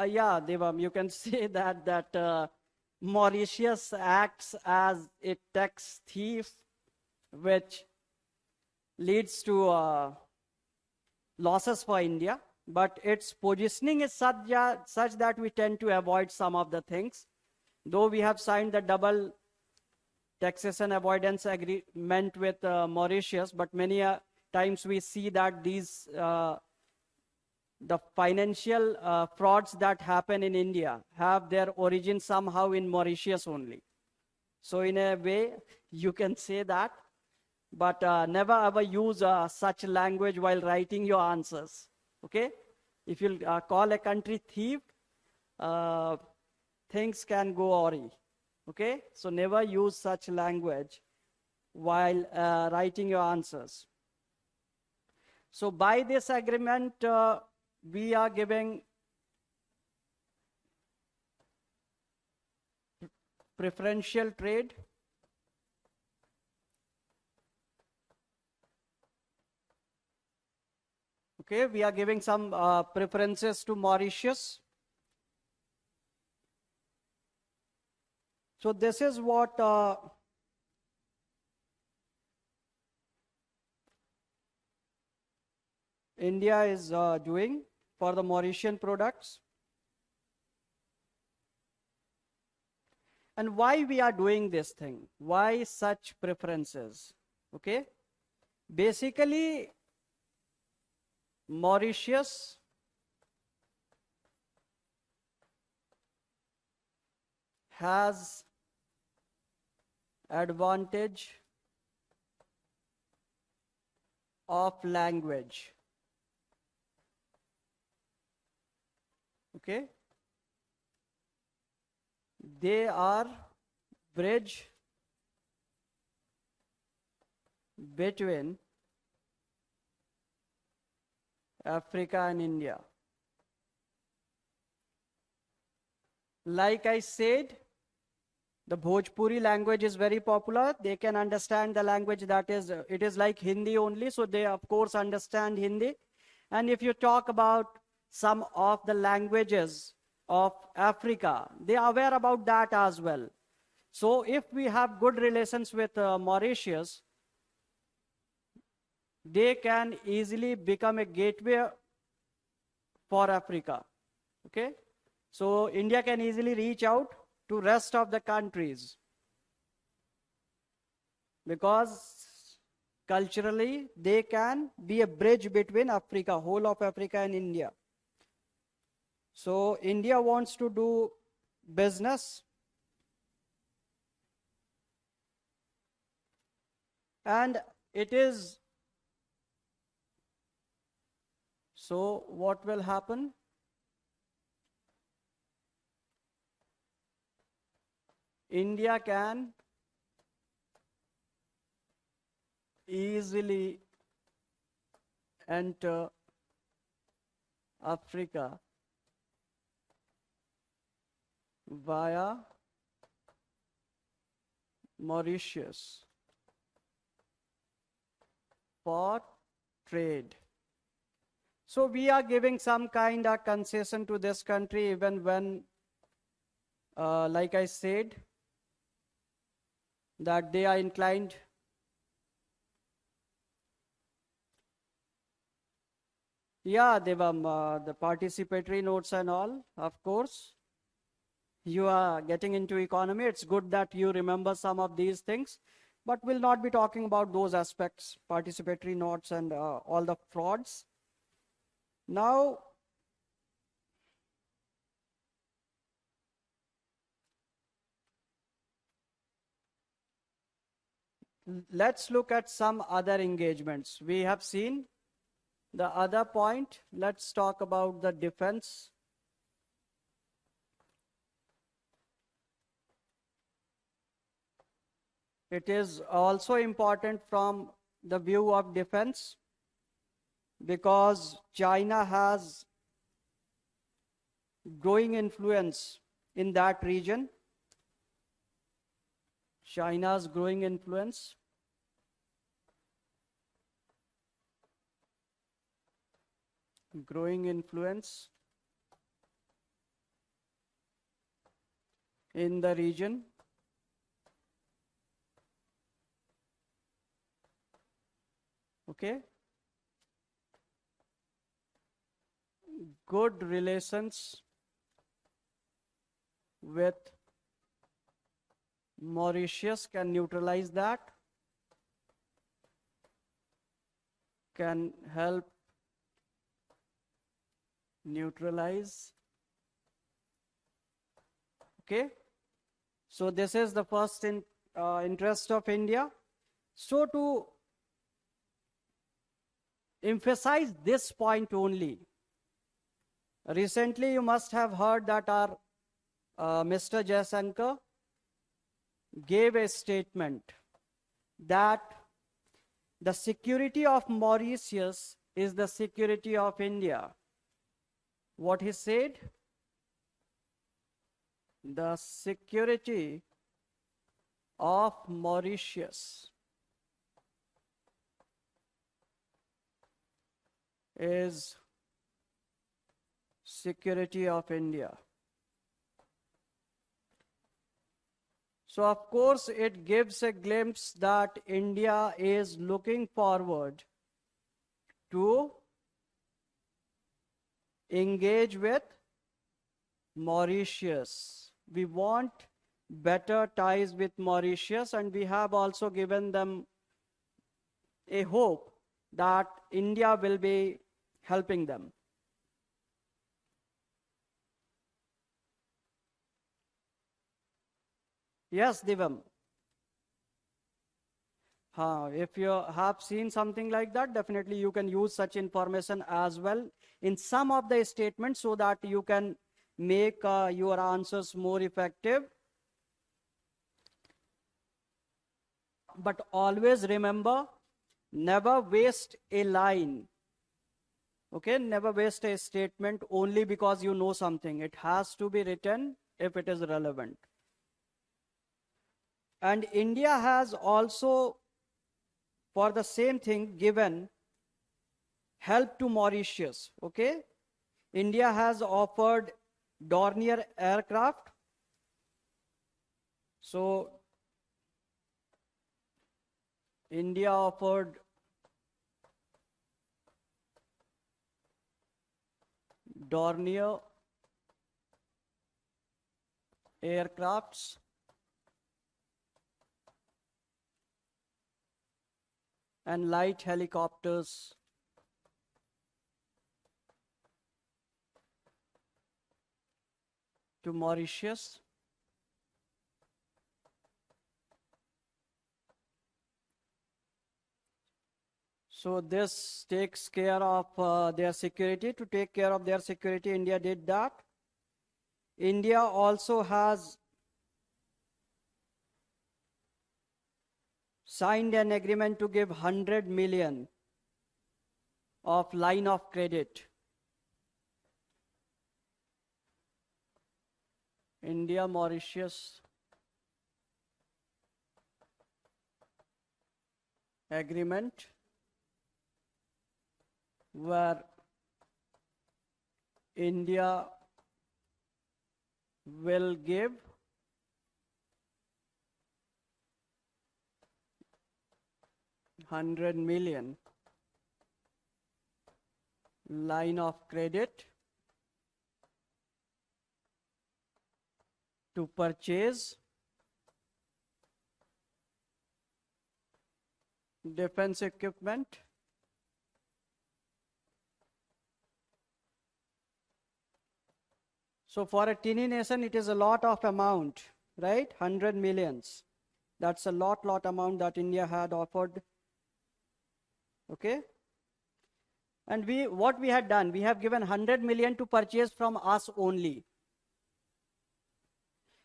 Speaker 1: Yeah, Devam, you can say that Mauritius acts as a tax thief, which leads to losses for India. But its positioning is such that we tend to avoid some of the things. Though we have signed the double taxation avoidance agreement with Mauritius, but many times we see that these the financial frauds that happen in India have their origin somehow in Mauritius only. So in a way, you can say that, but never ever use such language while writing your answers. Okay? If you call a country thief, things can go awry. Okay? So never use such language while writing your answers. So by this agreement, we are giving preferential trade, okay, we are giving some preferences to Mauritius. So this is what India is doing for the Mauritian products. And why we are doing this thing? Why such preferences? Okay. Basically, Mauritius has advantage of language. Okay. They are bridge between Africa and India. Like I said, the Bhojpuri language is very popular. They can understand the language that is, it is like Hindi only. So they of course understand Hindi. And if you talk about some of the languages of Africa, they are aware about that as well. So if we have good relations with Mauritius, they can easily become a gateway for Africa. Okay? So India can easily reach out to rest of the countries because culturally they can be a bridge between Africa, whole of Africa and India. So India wants to do business and it is, so what will happen? India can easily enter Africa via Mauritius for trade. So we are giving some kind of concession to this country even when, like I said, that they are inclined yeah, Devam, the participatory notes and all, of course. You are getting into economy. It's good that you remember some of these things, but we'll not be talking about those aspects, participatory notes and all the frauds. Now, let's look at some other engagements. We have seen the other point. Let's talk about the defense. It is also important from the view of defense because China has growing influence in that region. China's growing influence. Growing influence in the region. Okay. Good relations with Mauritius can neutralize that, can help neutralize. Okay. So this is the first interest of India. So to emphasize this point only, recently you must have heard that our Mr. Jaishankar gave a statement that the security of Mauritius is the security of India. What he said? The security of Mauritius is security of India. So of course it gives a glimpse that India is looking forward to engage with Mauritius. We want better ties with Mauritius, and we have also given them a hope that India will be helping them. Yes, Divam. If you have seen something like that, definitely you can use such information as well in some of the statements so that you can make your answers more effective. But always remember, never waste a line. Okay, never waste a statement only because you know something. It has to be written if it is relevant. And India has also, for the same thing, given help to Mauritius. Okay, India has offered Dornier aircraft. So India offered Dornier aircrafts and light helicopters to Mauritius. So this takes care of their security. To take care of their security, India did that. India also has signed an agreement to give 100 million of line of credit. India, Mauritius agreement where India will give 100 million line of credit to purchase defense equipment So for a teeny nation, it is a lot of amount, right? 100 millions. That's a lot amount that India had offered. Okay. And what we had done, we have given 100 million to purchase from us only.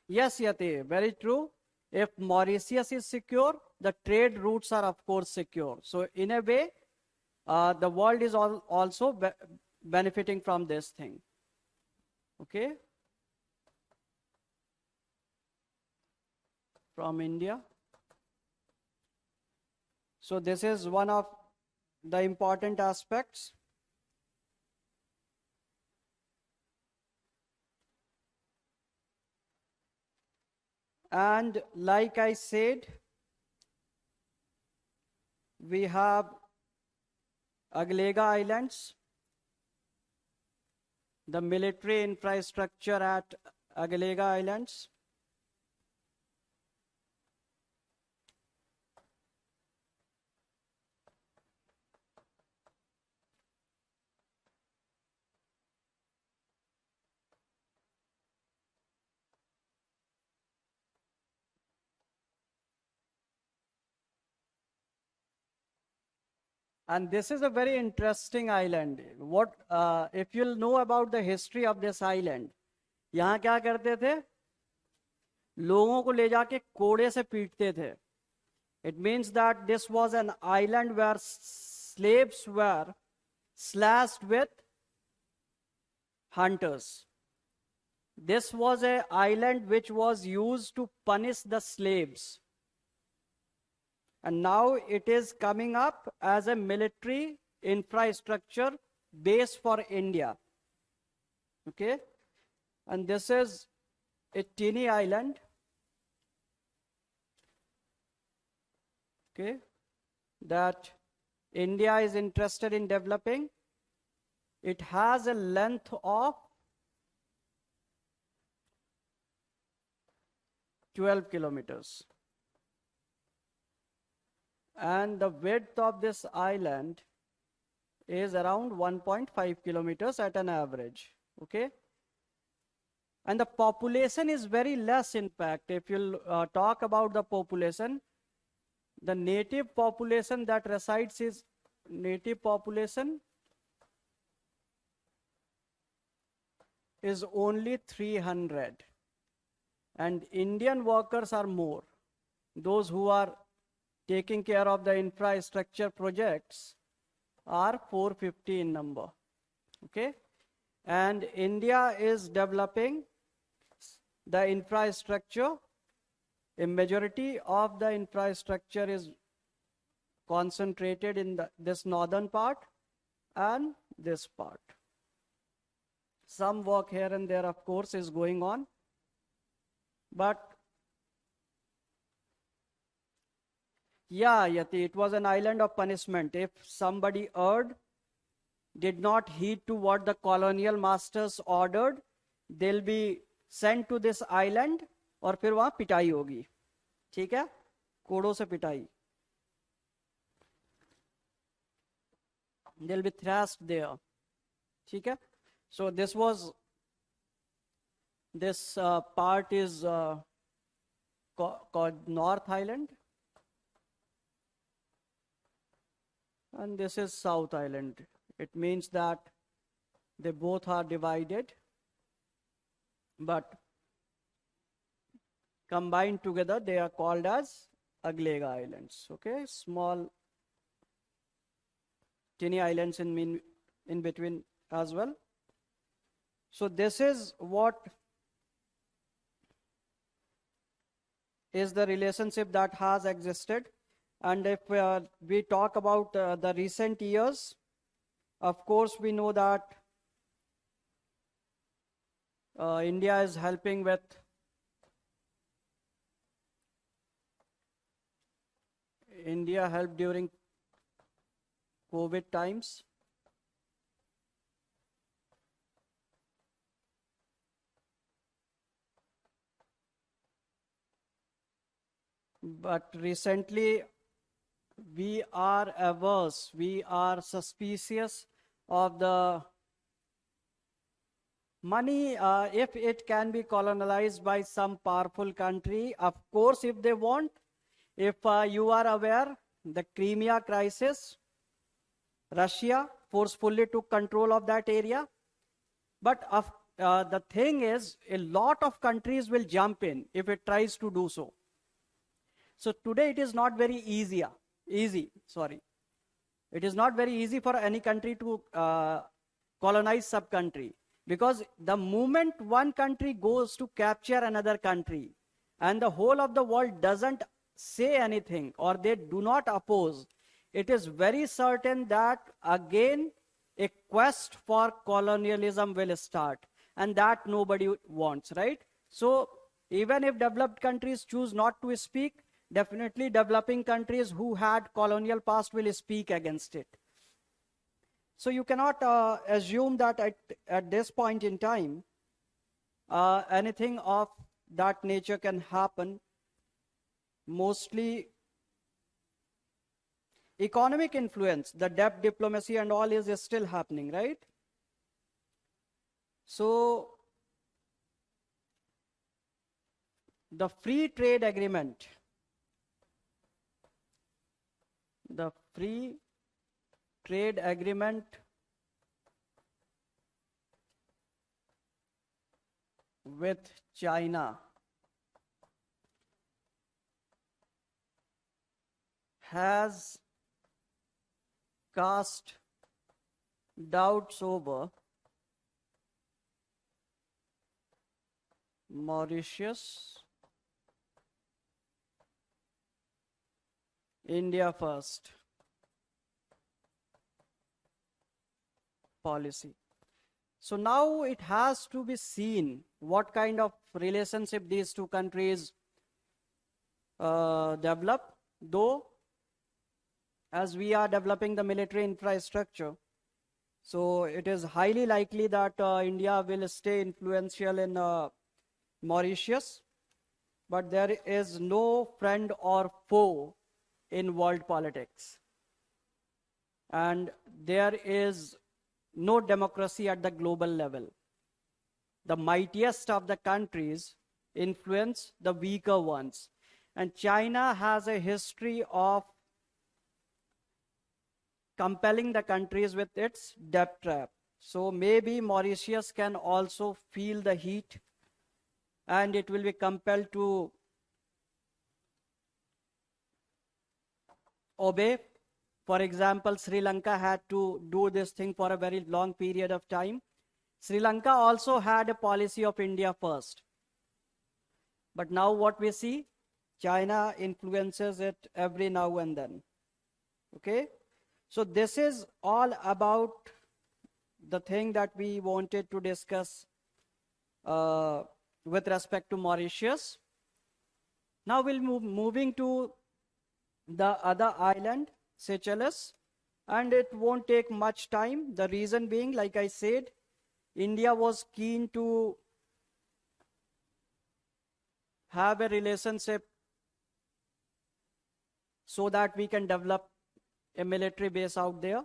Speaker 1: Yes, Yate, very true. If Mauritius is secure, the trade routes are of course secure. So in a way, the world is also benefiting from this thing. Okay. From India. So this is one of the important aspects. And like I said, we have Aglega Islands, the military infrastructure at Aglega Islands. And this is a very interesting island. What if you'll know about the history of this island? यहाँ क्या करते थे? लोगों को ले जाके कोड़े से पीटते थे. It means that this was an island where slaves were slashed with hunters. This was an island which was used to punish the slaves. And now it is coming up as a military infrastructure base for India. Okay. And this is a teeny island. Okay. That India is interested in developing. It has a length of 12 kilometers. And the width of this island is around 1.5 kilometers at an average. Okay. And the population is very less, in fact. If you talk about the population, the native population that resides is only 300. And Indian workers are more. Those who are taking care of the infrastructure projects are 450 in number. Okay. And India is developing the infrastructure. A majority of the infrastructure is concentrated in this northern part and this part. Some work here and there, of course, is going on. But yeah, Yati, it was an island of punishment. If somebody did not heed to what the colonial masters ordered, they'll be sent to this island और फिर वहां पिटाई होगी. ठीक है, कोड़ों से पिटाई. They'll be thrashed there. ठीक है. So this part is called North Island. And this is South Island. It means that they both are divided, but combined together they are called as Aglega Islands. Okay, small tiny islands in between as well. So this is what is the relationship that has existed. And if we talk about the recent years, of course, we know that India is helping with India helped during COVID times. But recently, we are averse, we are suspicious of the money if it can be colonized by some powerful country. Of course, if they want, If you are aware, the Crimea crisis, Russia forcefully took control of that area. But the thing is, a lot of countries will jump in if it tries to do so. So today it is not very easy. Sorry, it is not very easy for any country to colonize sub-country, because the moment one country goes to capture another country and the whole of the world doesn't say anything or they do not oppose, it is very certain that again a quest for colonialism will start, and that nobody wants, right? So even if developed countries choose not to speak, definitely developing countries who had colonial past will speak against it. So you cannot assume that at this point in time, anything of that nature can happen. Mostly economic influence, the debt diplomacy and all is still happening, right? So the free trade agreement, the free trade agreement with China has cast doubts over Mauritius, India first policy. So now it has to be seen what kind of relationship these two countries develop, though as we are developing the military infrastructure, so it is highly likely that India will stay influential in Mauritius, but there is no friend or foe in world politics. And there is no democracy at the global level. The mightiest of the countries influence the weaker ones. And China has a history of compelling the countries with its debt trap. So maybe Mauritius can also feel the heat and it will be compelled to obey. For example, Sri Lanka had to do this thing for a very long period of time. Sri Lanka also had a policy of India first. But now what we see, China influences it every now and then. Okay? So this is all about the thing that we wanted to discuss with respect to Mauritius. Now we'll moving to the other island, Seychelles, and it won't take much time. The reason being, like I said, India was keen to have a relationship so that we can develop a military base out there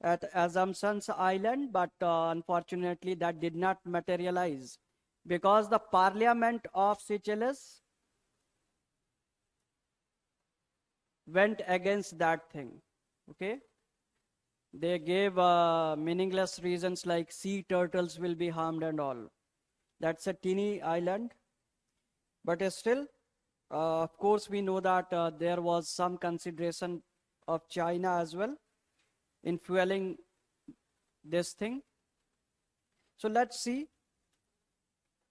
Speaker 1: at Assumptions Island, but unfortunately that did not materialize because the Parliament of Seychelles went against that thing. Okay, they gave meaningless reasons like sea turtles will be harmed and all. That's a teeny island, but still, of course, we know that there was some consideration of China as well in fueling this thing. So let's see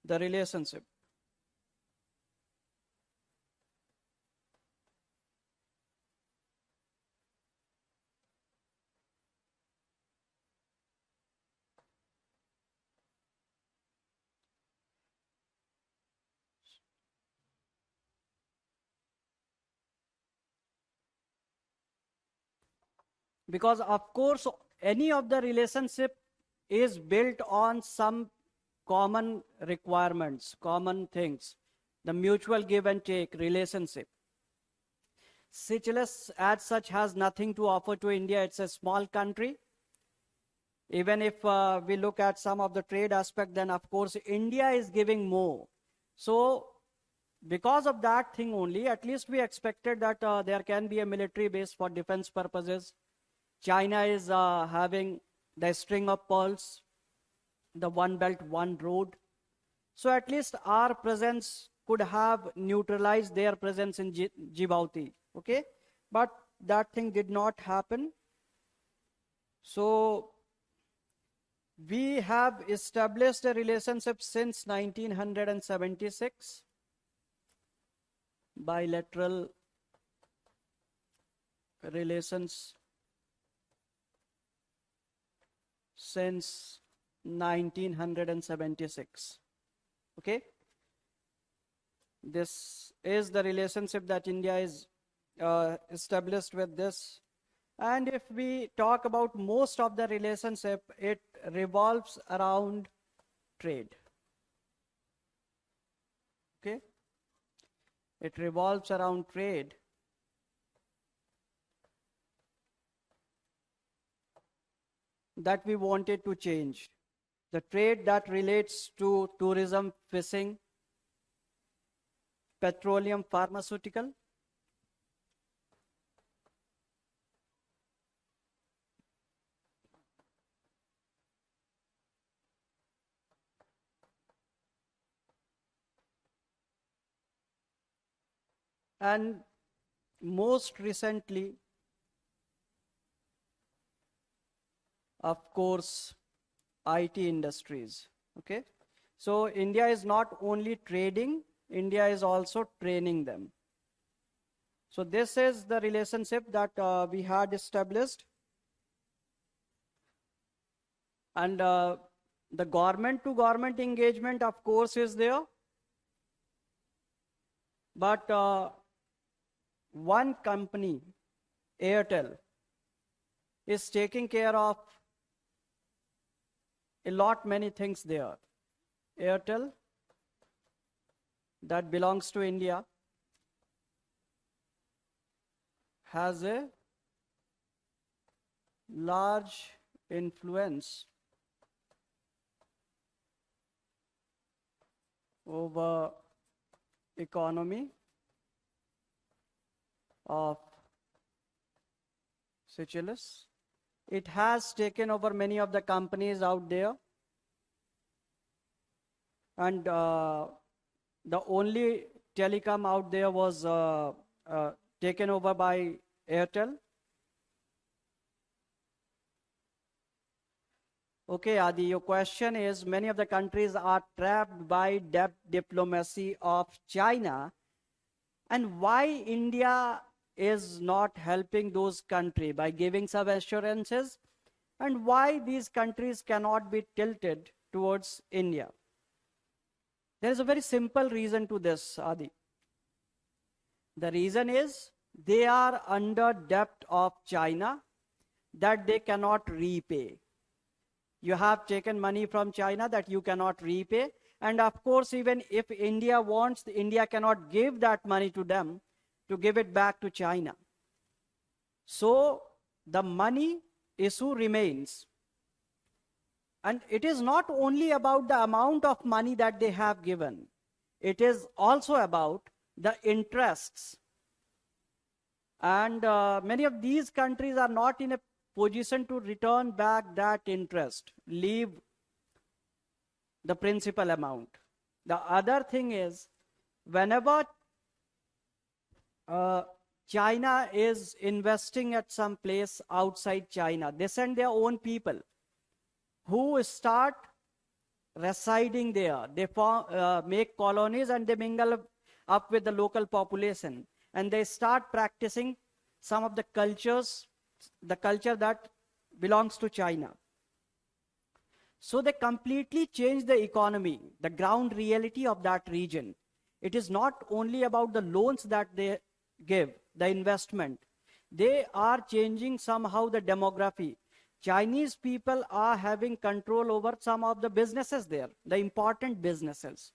Speaker 1: the relationship. Because of course, any of the relationship is built on some common requirements, common things, the mutual give and take relationship. Seychelles as such has nothing to offer to India. It's a small country. Even if we look at some of the trade aspect, then of course India is giving more. So because of that thing only, at least we expected that there can be a military base for defense purposes. China is having the string of pearls, the one belt, one road. So at least our presence could have neutralized their presence in Djibouti. Okay, but that thing did not happen. So we have established a relationship since 1976, bilateral relations since 1976. Okay, this is the relationship that India is established with this. And if we talk about most of the relationship, it revolves around trade. Okay, it revolves around trade. That we wanted to change. The trade that relates to tourism, fishing, petroleum, pharmaceutical. And most recently, of course, IT industries. Okay, so India is not only trading, India is also training them. So this is the relationship that we had established. And the government to government engagement, of course, is there. But one company, Airtel, is taking care of a lot many things there. Airtel, that belongs to India, has a large influence over economy of Seychelles. It has taken over many of the companies out there. And the only telecom out there was taken over by Airtel. Okay, Adi, your question is, many of the countries are trapped by debt diplomacy of China, and why India is not helping those countries by giving some assurances, and why these countries cannot be tilted towards India. There is a very simple reason to this, Adi. The reason is they are under debt of China that they cannot repay. You have taken money from China that you cannot repay. And of course, even if India wants, India cannot give that money to them to give it back to China. So the money issue remains. And it is not only about the amount of money that they have given. It is also about the interests. And many of these countries are not in a position to return back that interest, leave the principal amount. The other thing is, whenever China is investing at some place outside China, they send their own people who start residing there. They make colonies and they mingle up with the local population. And they start practicing some of the cultures, the culture that belongs to China. So they completely change the economy, the ground reality of that region. It is not only about the loans that they give, the investment. They are changing somehow the demography. Chinese people are having control over some of the businesses there, the important businesses.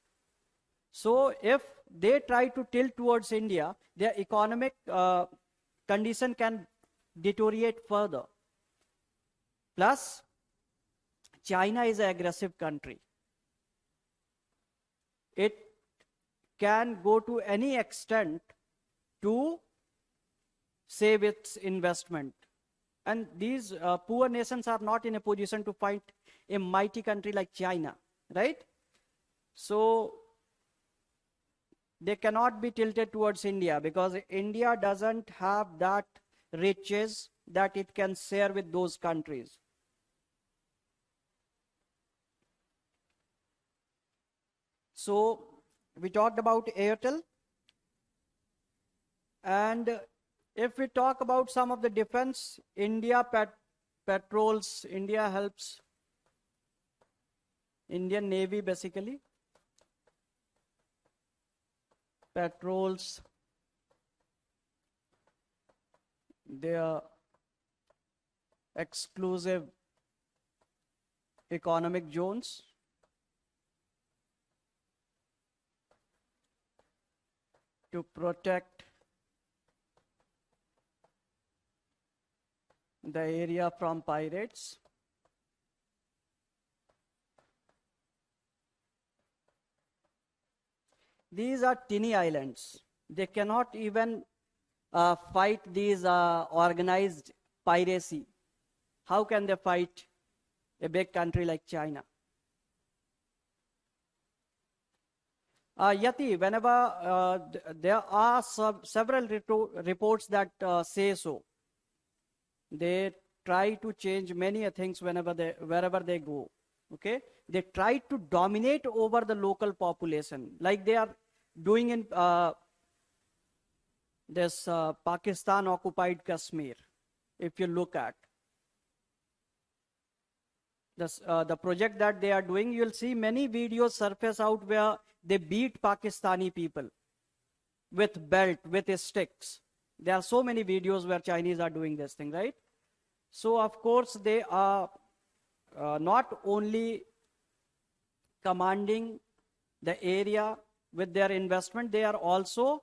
Speaker 1: So if they try to tilt towards India, their economic condition can deteriorate further. Plus, China is an aggressive country. It can go to any extent to save its investment. And these poor nations are not in a position to fight a mighty country like China, right? So they cannot be tilted towards India because India doesn't have that riches that it can share with those countries. So we talked about Airtel. And if we talk about some of the defense, India patrols, India helps Indian Navy basically patrols their exclusive economic zones. To protect the area from pirates. These are tiny islands. They cannot even fight these organized piracy. How can they fight a big country like China? Yati, whenever there are several reports that say so, they try to change many things wherever they go. Okay, they try to dominate over the local population, like they are doing in this Pakistan occupied Kashmir. If you look at this, the project that they are doing, you'll see many videos surface out where they beat Pakistani people with belt, with sticks. There are so many videos where Chinese are doing this thing, right? So of course they are not only commanding the area with their investment, they are also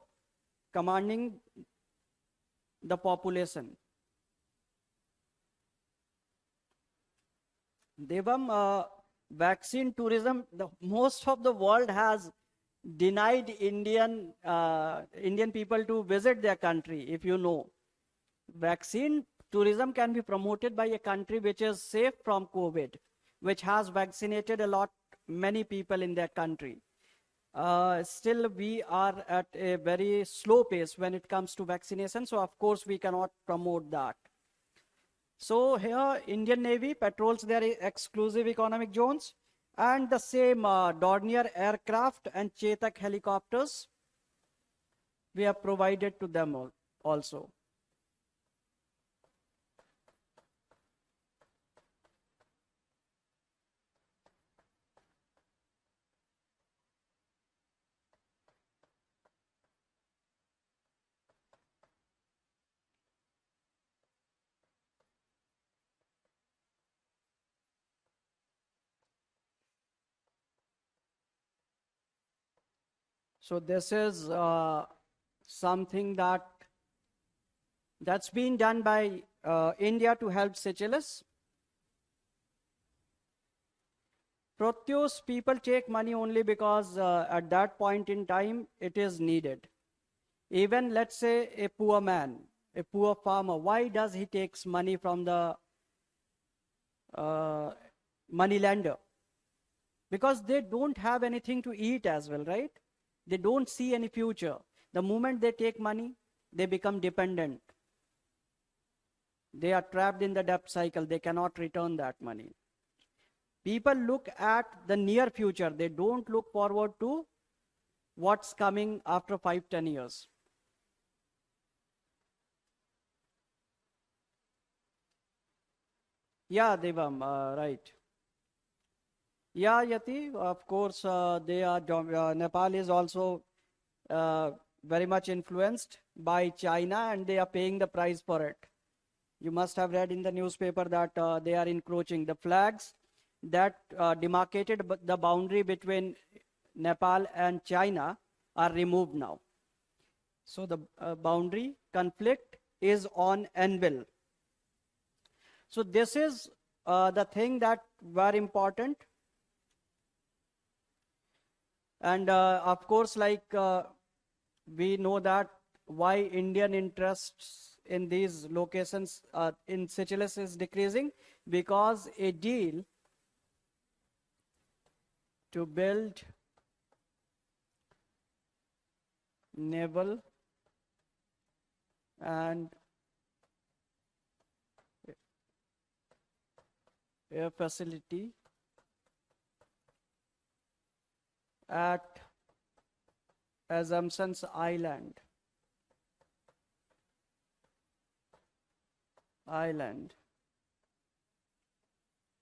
Speaker 1: commanding the population. Devam, vaccine tourism, most of the world has denied Indian people to visit their country. If you know, vaccine tourism can be promoted by a country which is safe from COVID, which has vaccinated many people in their country. Still, we are at a very slow pace when it comes to vaccination. So, of course, we cannot promote that. So here, Indian Navy patrols their exclusive economic zones, and the same Dornier aircraft and Chetak helicopters we have provided to them also. So this is something that's been done by India to help Seychelles. Proteus, people take money only because at that point in time it is needed. Even let's say a poor man, a poor farmer, why does he takes money from the money lender? Because they don't have anything to eat as well, right? They don't see any future. The moment they take money, they become dependent. They are trapped in the debt cycle. They cannot return that money. People look at the near future. They don't look forward to what's coming after 5-10 years. Yeah, Devam, right. Yeah, Yati, of course, Nepal is also very much influenced by China, and they are paying the price for it. You must have read in the newspaper that they are encroaching. The flags that demarcated the boundary between Nepal and China are removed now. So the boundary conflict is on anvil. So this is the thing that very important. And of course, like we know that why Indian interests in these locations in Seychelles is decreasing, because a deal to build naval and air facility at Assumptions Island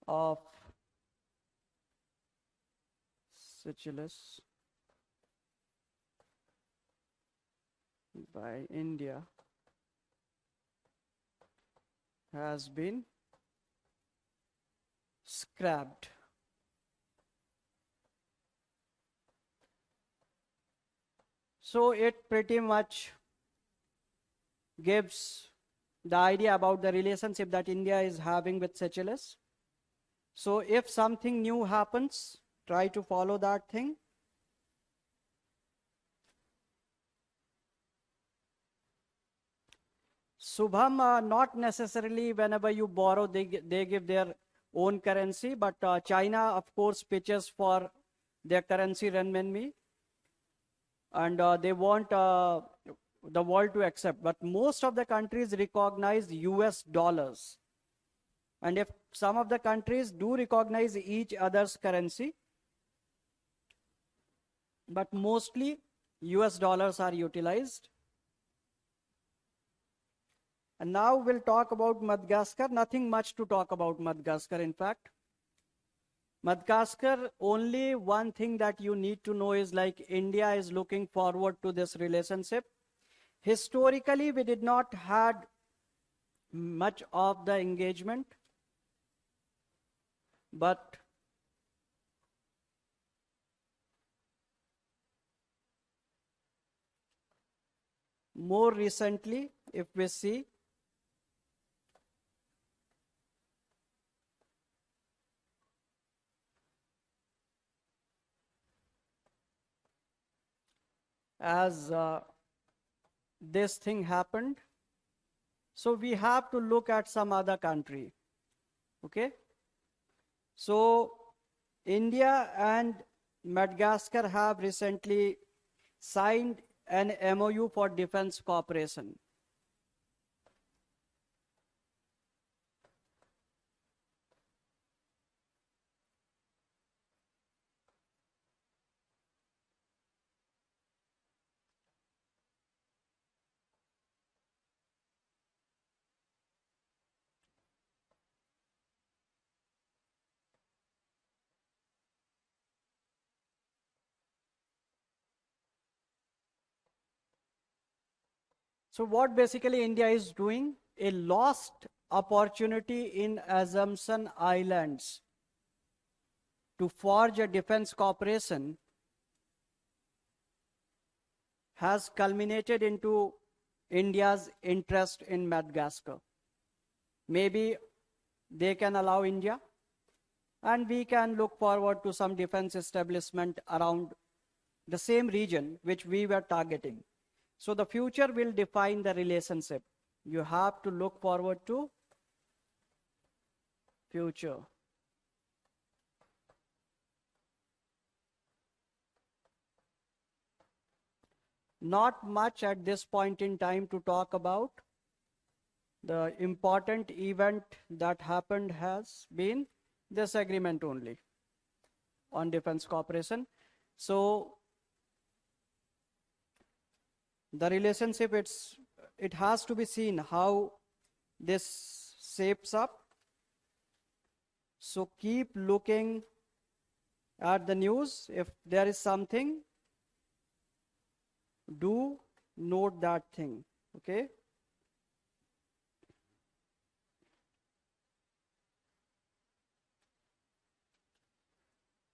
Speaker 1: of Seychelles by India has been scrapped. So it pretty much gives the idea about the relationship that India is having with Seychelles. So if something new happens, try to follow that thing. Subham, not necessarily whenever you borrow, they give their own currency, but China, of course, pitches for their currency renminbi, and they want the world to accept. But most of the countries recognize US dollars. And if some of the countries do recognize each other's currency, but mostly US dollars are utilized. And now we'll talk about Madagascar. Nothing much to talk about Madagascar, in fact. Madagascar, only one thing that you need to know is like India is looking forward to this relationship. Historically, we did not had much of the engagement, but more recently, if we see, as this thing happened, so we have to look at some other country. Okay? So India and Madagascar have recently signed an MOU for defense cooperation. So what basically India is doing, a lost opportunity in Assumption Islands to forge a defense cooperation has culminated into India's interest in Madagascar. Maybe they can allow India, and we can look forward to some defense establishment around the same region which we were targeting. So the future will define the relationship. You have to look forward to future. Not much at this point in time to talk about. The important event that happened has been this agreement only on defense cooperation. So the relationship, it has to be seen how this shapes up. So keep looking at the news. If there is something, do note that thing. Okay?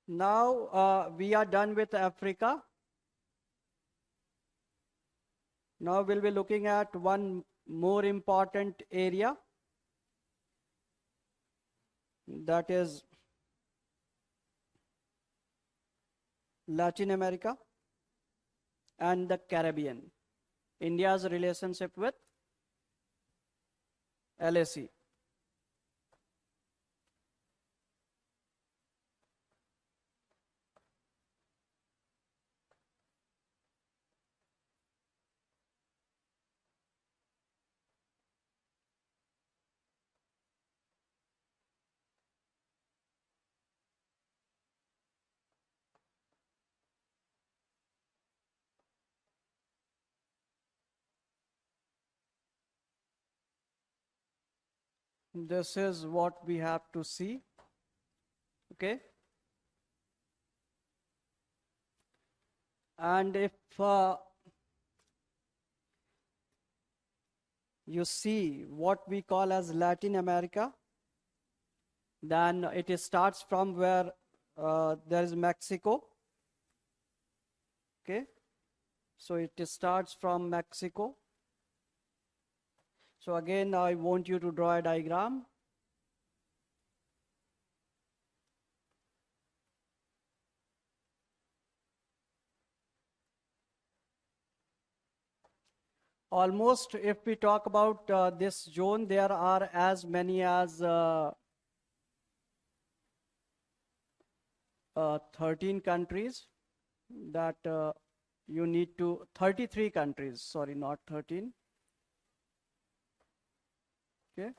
Speaker 1: Now we are done with Africa. Now we'll be looking at one more important area, that is Latin America, and the Caribbean. India's relationship with LAC. This is what we have to see. Okay. And if you see what we call as Latin America, then it starts from where there is Mexico. Okay. So it starts from Mexico. So again, I want you to draw a diagram. Almost, if we talk about this zone, there are as many as 13 countries that you need to, 33 countries, sorry, not 13. Okay.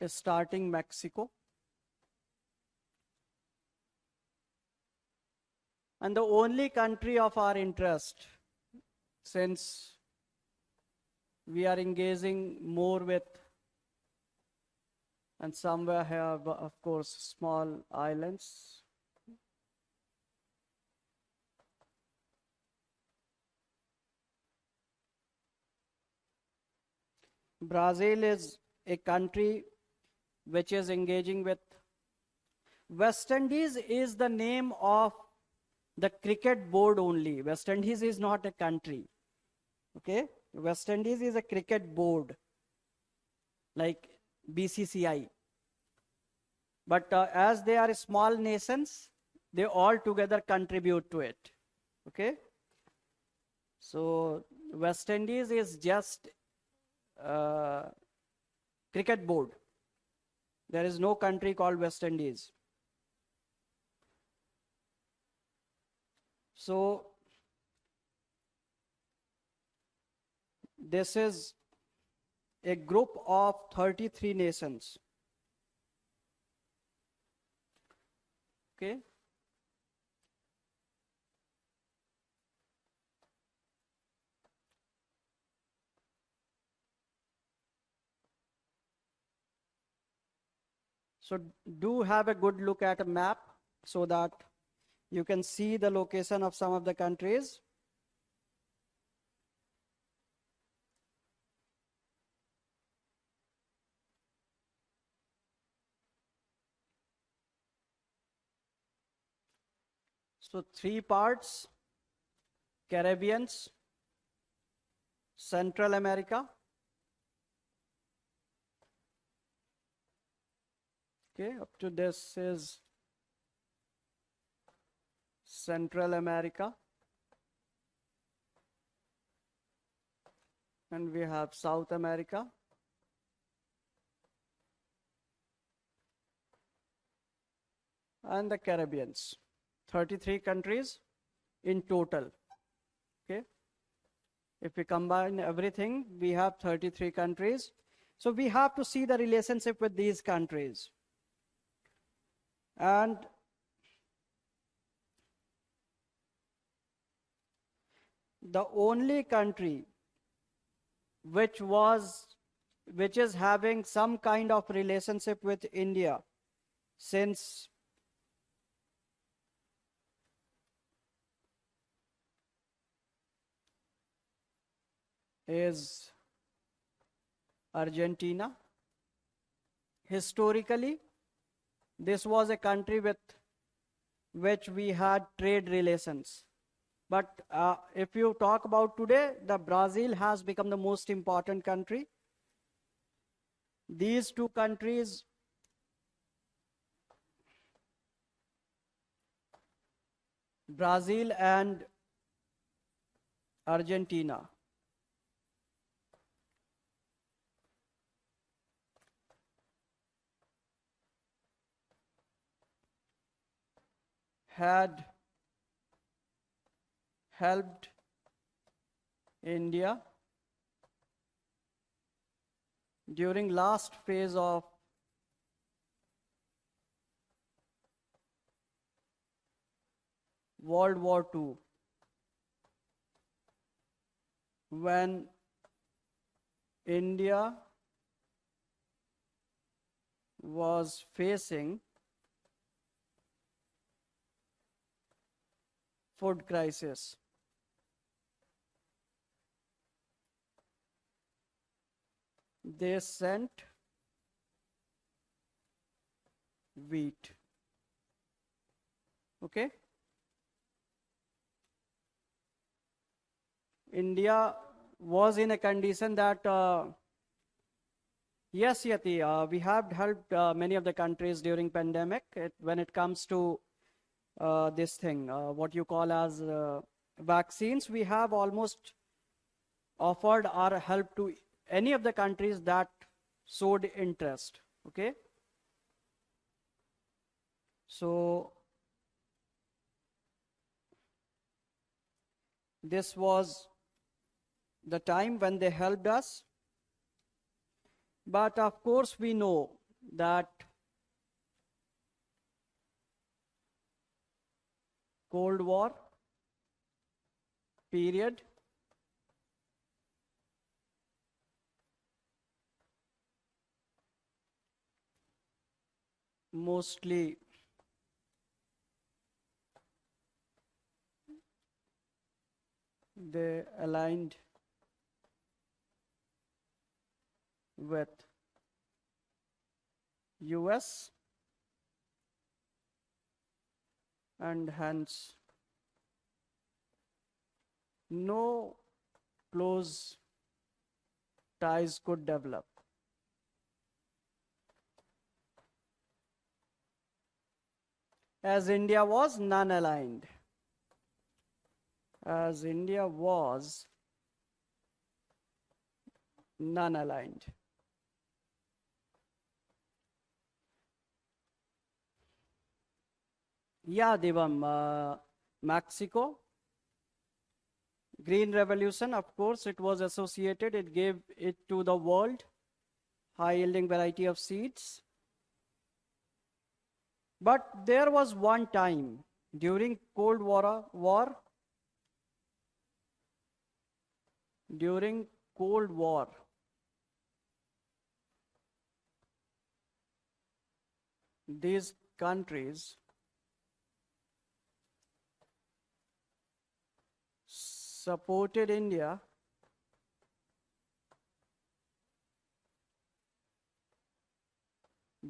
Speaker 1: Starting Mexico. And the only country of our interest, since we are engaging more with, and somewhere have, of course, small islands. Brazil is a country which is engaging with. West Indies is the name of the cricket board only. West Indies is not a country. Okay? West Indies is a cricket board, like BCCI. But as they are small nations, they all together contribute to it. Okay? So West Indies is just cricket board. There is no country called West Indies. So this is a group of 33 nations. Okay. So do have a good look at a map so that you can see the location of some of the countries. So 3 parts: Caribbeans, Central America. Okay, up to this is Central America. And we have South America. And the Caribbeans. 33 countries in total. Okay. If we combine everything, we have 33 countries. So we have to see the relationship with these countries. And the only country which is having some kind of relationship with India since is Argentina. Historically, this was a country with which we had trade relations. But if you talk about today, the Brazil has become the most important country. These two countries, Brazil and Argentina, had helped India during last phase of World War II, when India was facing food crisis. They sent wheat. Okay? India was in a condition that, yes, Yati, we have helped many of the countries during pandemic when it comes to this thing, what you call as vaccines. We have almost offered our help to any of the countries that showed interest. Okay? So this was the time when they helped us. But of course, we know that Cold War period mostly they aligned with US, and hence no close ties could develop. As India was non-aligned. As India was non-aligned. Yeah, Devam, Mexico, Green Revolution, of course, it was associated, it gave it to the world, high-yielding variety of seeds. But there was one time during Cold War, during Cold War, these countries supported India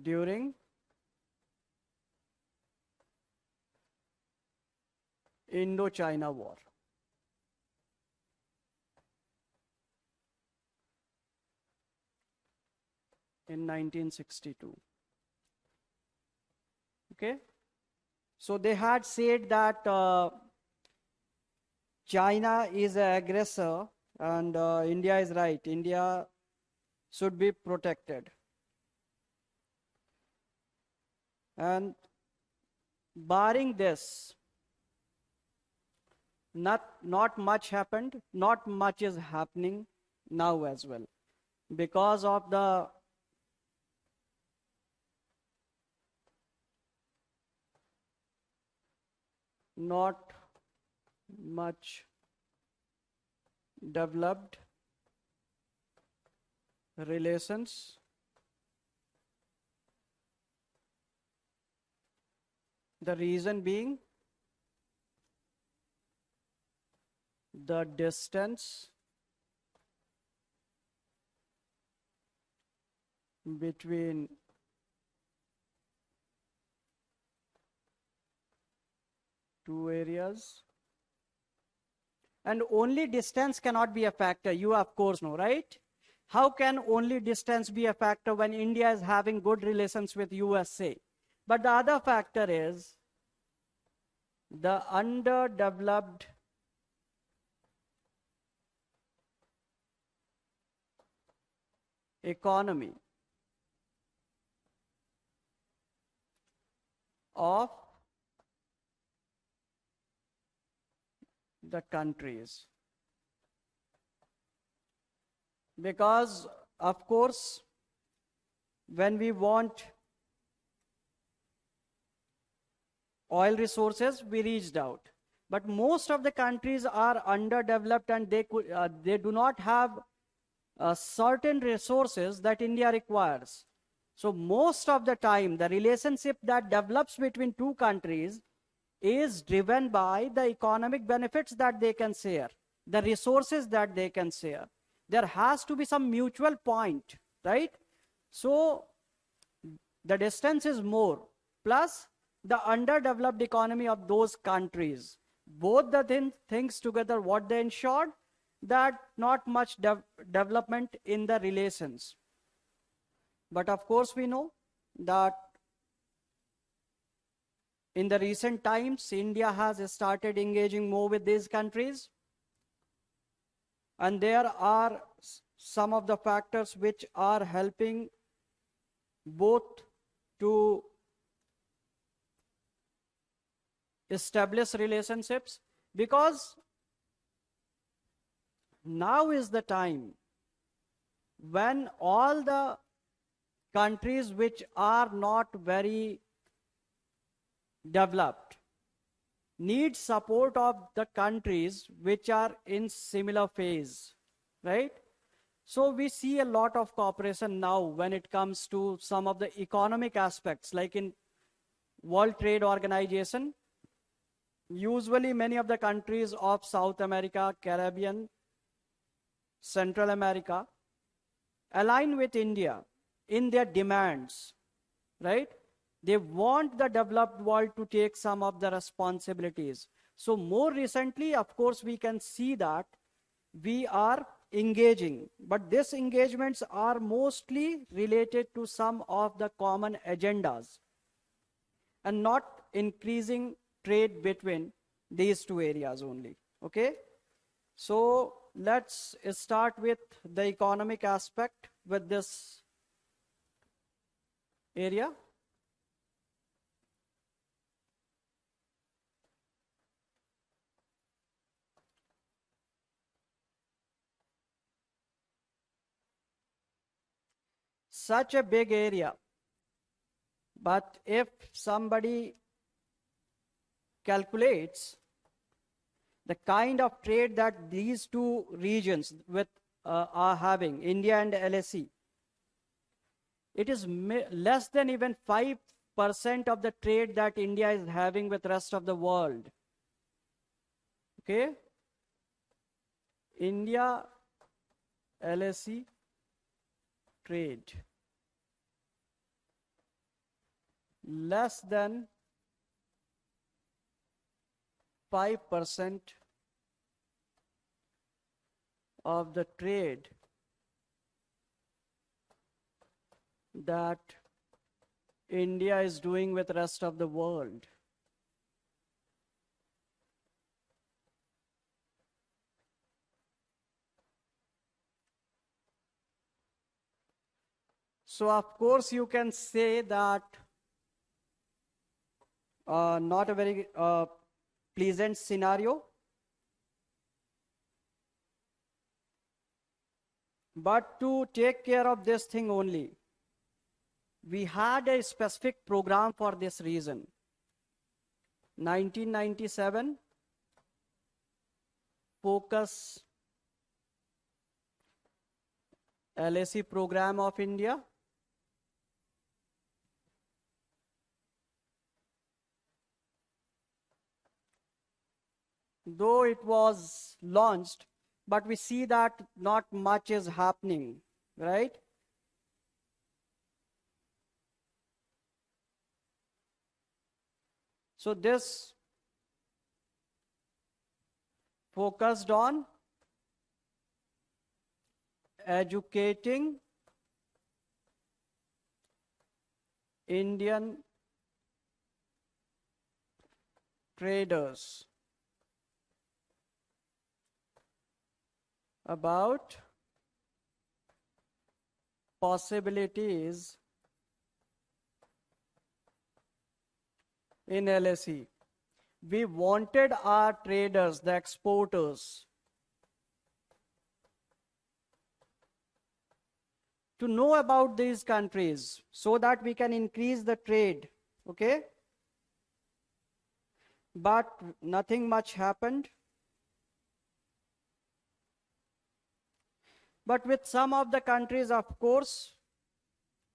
Speaker 1: during Indo-China War. In 1962. Okay? So they had said that China is an aggressor and India is right. India should be protected. And barring this, not much happened, not much is happening now as well. Because of the not much developed relations the reason being the distance between two areas. And only distance cannot be a factor. You of course know, right? how can only distance be a factor when India is having good relations with USA? But the other factor is the underdeveloped economy of the countries. Because, of course, when we want oil resources, we reached out. But most of the countries are underdeveloped and they do not have certain resources that India requires. So most of the time, the relationship that develops between two countries is driven by the economic benefits that they can share, the resources that they can share. There has to be some mutual point, right? So the distance is more, plus the underdeveloped economy of those countries. Both the things together, what they ensured, that not much development in the relations. But of course we know that in the recent times, India has started engaging more with these countries. And there are some of the factors which are helping both to establish relationships, because now is the time when all the countries which are not very developed need support of the countries which are in similar phase, right? So we see a lot of cooperation now when it comes to some of the economic aspects, like in World Trade Organization. Usually many of the countries of South America, Caribbean, Central America align with India in their demands, right? They want the developed world to take some of the responsibilities. So more recently, of course, we can see that we are engaging, but these engagements are mostly related to some of the common agendas and not increasing trade between these two areas only. Okay, so let's start with the economic aspect with this area. Such a big area, but if somebody calculates the kind of trade that these two regions are having, India and LAC, it is less than even 5% of the trade that India is having with rest of the world. Okay? India, LAC trade, less than 5% of the trade that India is doing with rest of the world. So of course you can say that not a very pleasant scenario, but to take care of this thing only, we had a specific program for this reason. 1997 Focus LAC program of India. Though it was launched, but we see that not much is happening, right? So this focused on educating Indian traders about possibilities in LSE. We wanted our traders, the exporters, to know about these countries so that we can increase the trade. Okay? But nothing much happened. But with some of the countries, of course,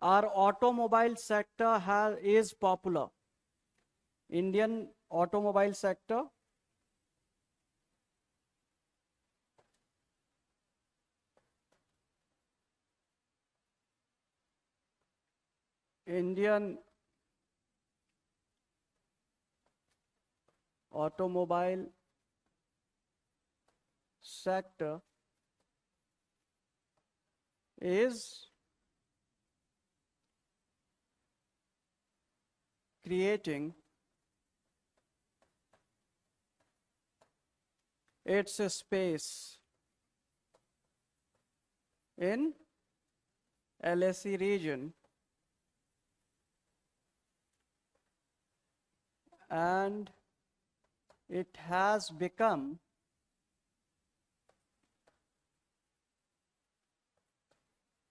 Speaker 1: our automobile sector is popular. Indian automobile sector. Indian automobile sector is creating its space in LSE region, and it has become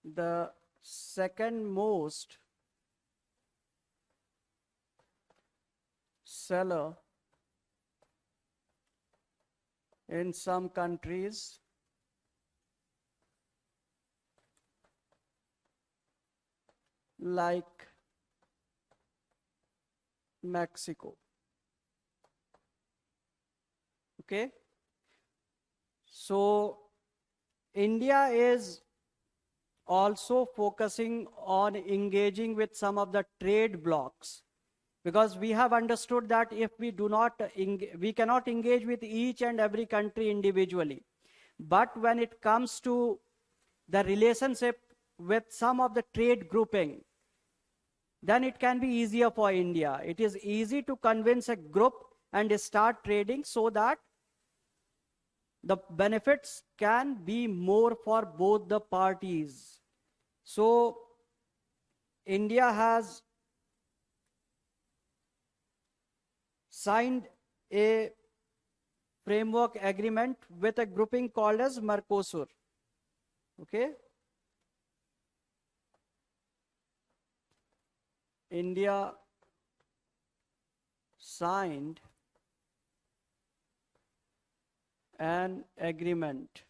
Speaker 1: the second most seller in some countries like Mexico. Okay? So India is also focusing on engaging with some of the trade blocs, because we have understood that if we do not, we cannot engage with each and every country individually. But when it comes to the relationship with some of the trade grouping, then it can be easier for India. It is easy to convince a group and start trading so that the benefits can be more for both the parties. So India has signed a framework agreement with a grouping called as Mercosur. Okay? India signed an agreement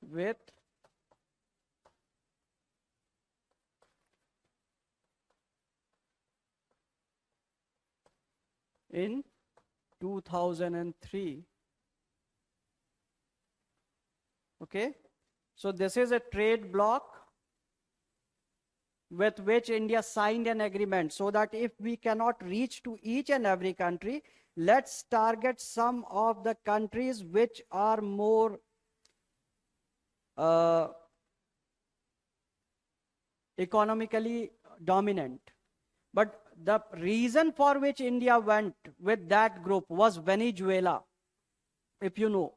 Speaker 1: with in 2003. Okay? So this is a trade bloc with which India signed an agreement, so that if we cannot reach to each and every country, let's target some of the countries which are more economically dominant. But the reason for which India went with that group was Venezuela, if you know.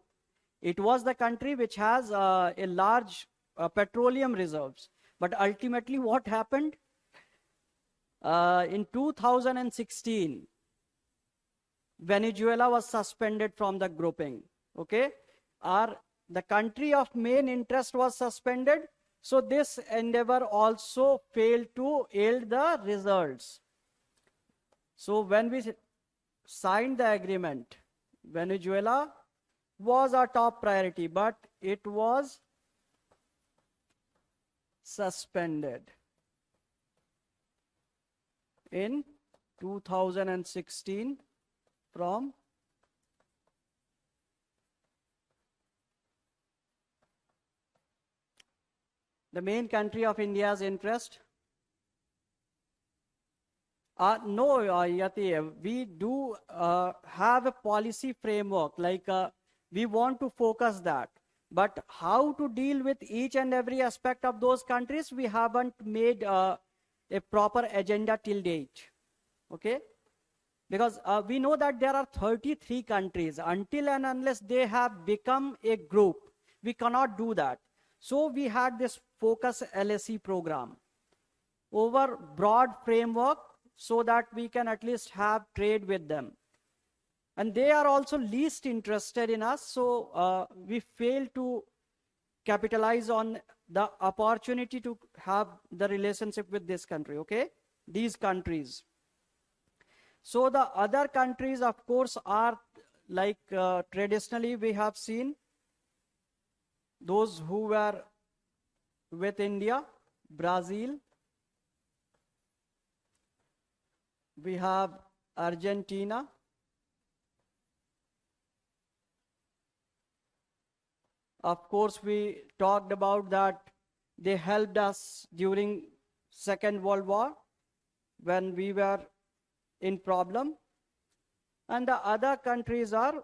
Speaker 1: It was the country which has a large petroleum reserves. But ultimately what happened? In 2016, Venezuela was suspended from the grouping. Okay? The country of main interest was suspended. So this endeavor also failed to yield the results. So when we signed the agreement, Venezuela was our top priority, but it was suspended in 2016 from the main country of India's interest. No, Yati, we do have a policy framework, like We want to focus that. But how to deal with each and every aspect of those countries, we haven't made a proper agenda till date. Okay? Because we know that there are 33 countries. Until and unless they have become a group, we cannot do that. So we had this focus LSE program over broad framework so that we can at least have trade with them. And they are also least interested in us, so we fail to capitalize on the opportunity to have the relationship with this country, okay? These countries. So the other countries, of course, are like traditionally we have seen those who were with India, Brazil, we have Argentina, of course we talked about that they helped us during Second World War when we were in problem, and the other countries are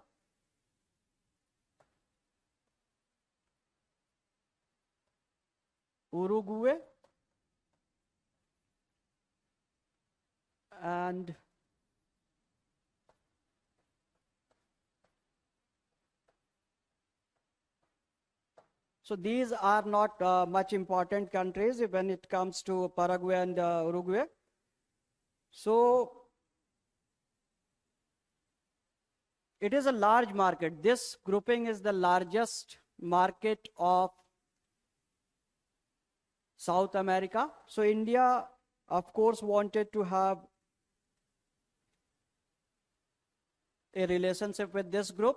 Speaker 1: Uruguay and so these are not much important countries when it comes to Paraguay and Uruguay. So it is a large market. This grouping is the largest market of South America. So India, of course, wanted to have a relationship with this group.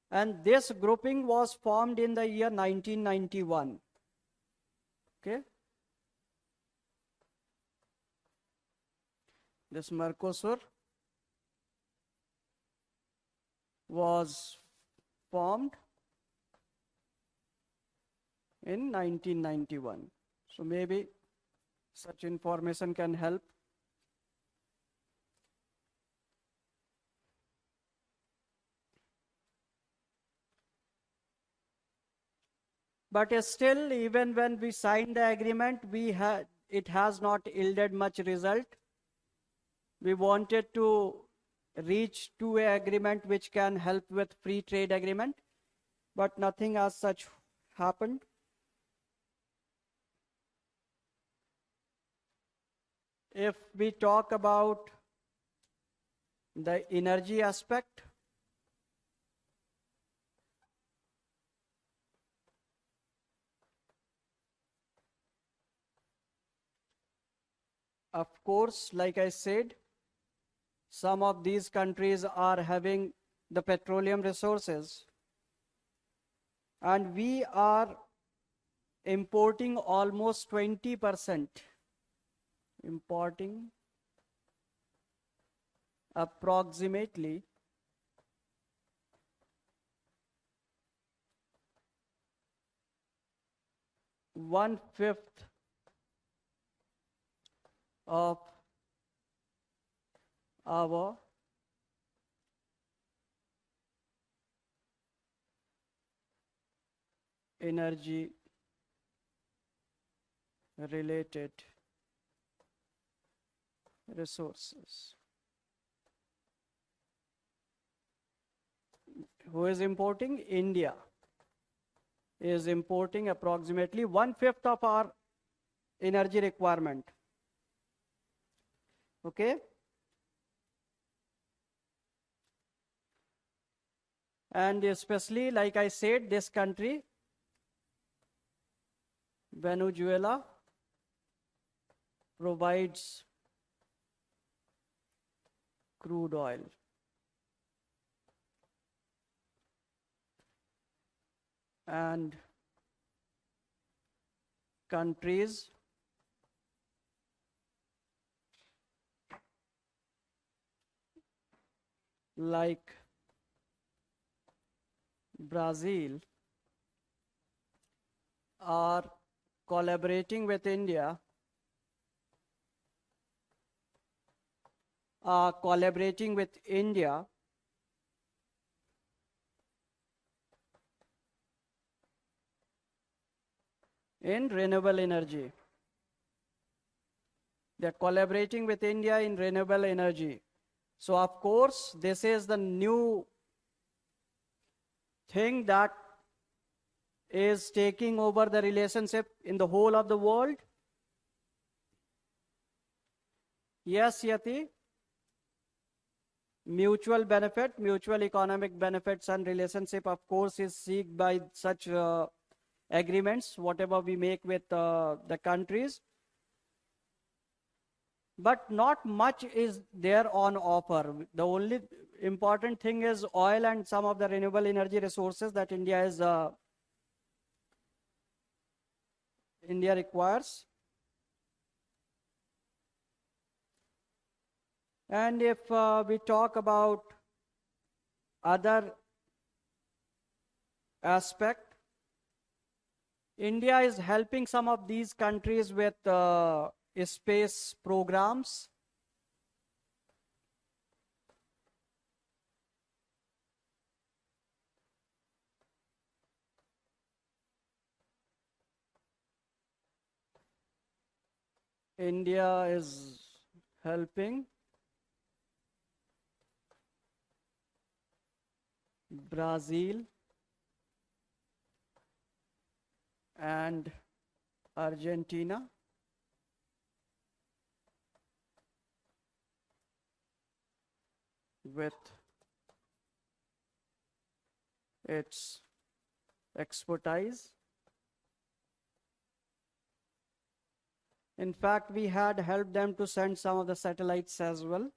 Speaker 1: And this grouping was formed in the year 1991. Okay. This Mercosur was formed in 1991. So maybe such information can help. But still, even when we signed the agreement, it has not yielded much result. We wanted to reach to an agreement which can help with free trade agreement, but nothing as such happened. If we talk about the energy aspect, of course, like I said, some of these countries are having the petroleum resources, and we are importing almost 20%, importing approximately 1/5 of our energy related resources. Who is importing? India is importing approximately 1/5 of our energy requirement. Okay. And especially, like I said, this country, Venezuela, provides crude oil. And countries like Brazil are collaborating with India, in renewable energy. They're collaborating with India in renewable energy. So of course, this is the new thing that is taking over the relationship in the whole of the world. Yes, Yati. Mutual benefit, mutual economic benefits and relationship, of course, is seeked by such agreements, whatever we make with the countries. But not much is there on offer. The only important thing is oil and some of the renewable energy resources that India requires. And if we talk about other aspect, India is helping some of these countries with space programs. India is helping Brazil and Argentina with its expertise. In fact, we had helped them to send some of the satellites as well.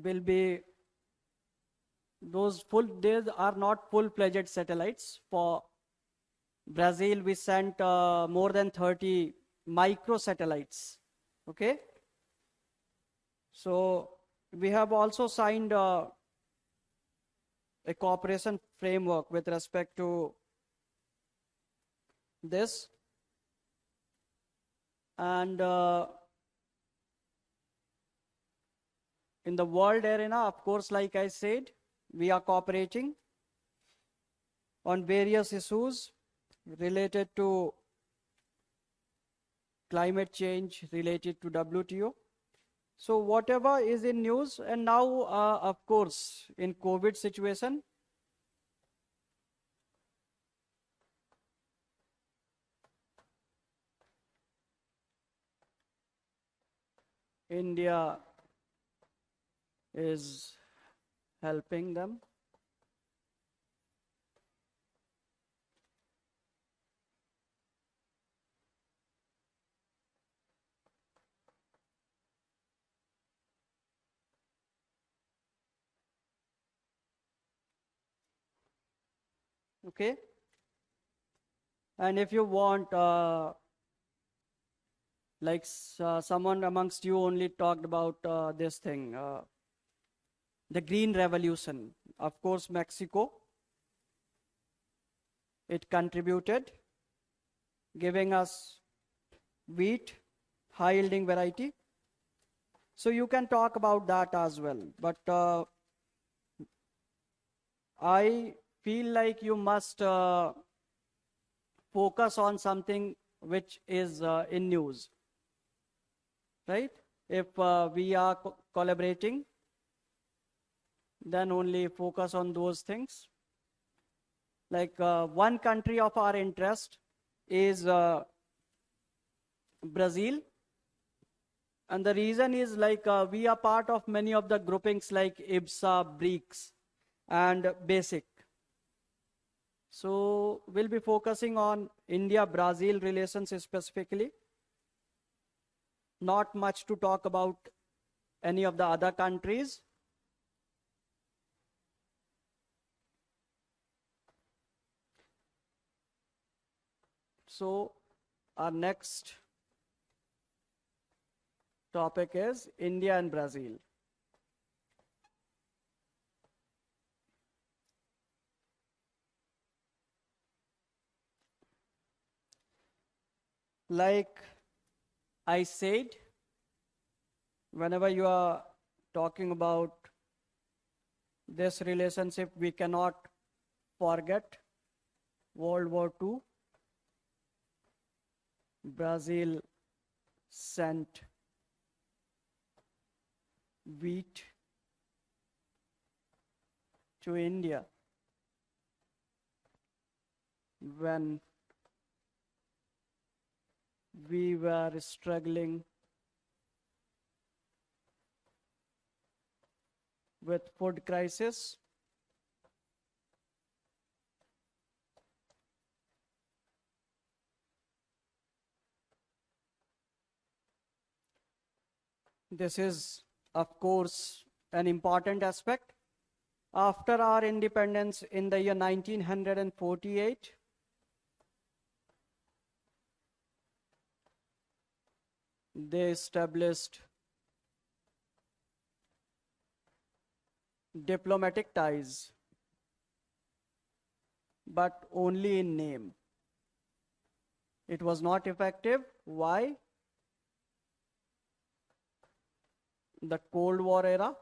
Speaker 1: Will be those they are not full-fledged satellites. For Brazil, we sent more than 30 micro satellites. Okay. So we have also signed a cooperation framework with respect to this. And in the world arena, of course, like I said, we are cooperating on various issues related to climate change, related to WTO. So whatever is in news, and now, of course, in COVID situation, India is helping them. Okay. And if you want, like someone amongst you only talked about this thing, the Green Revolution. Of course, Mexico, it contributed, giving us wheat, high yielding variety. So you can talk about that as well. But I feel like you must focus on something which is in news, right? If we are collaborating, then only focus on those things. Like one country of our interest is Brazil. And the reason is like we are part of many of the groupings like IBSA, BRICS, and BASIC. So we'll be focusing on India-Brazil relations specifically. Not much to talk about any of the other countries. So our next topic is India and Brazil. Like I said, whenever you are talking about this relationship, we cannot forget World War II, Brazil sent wheat to India when we were struggling with food crisis. This is, of course, an important aspect. After our independence in the year 1948, they established diplomatic ties, but only in name. It was not effective. Why? The Cold War era.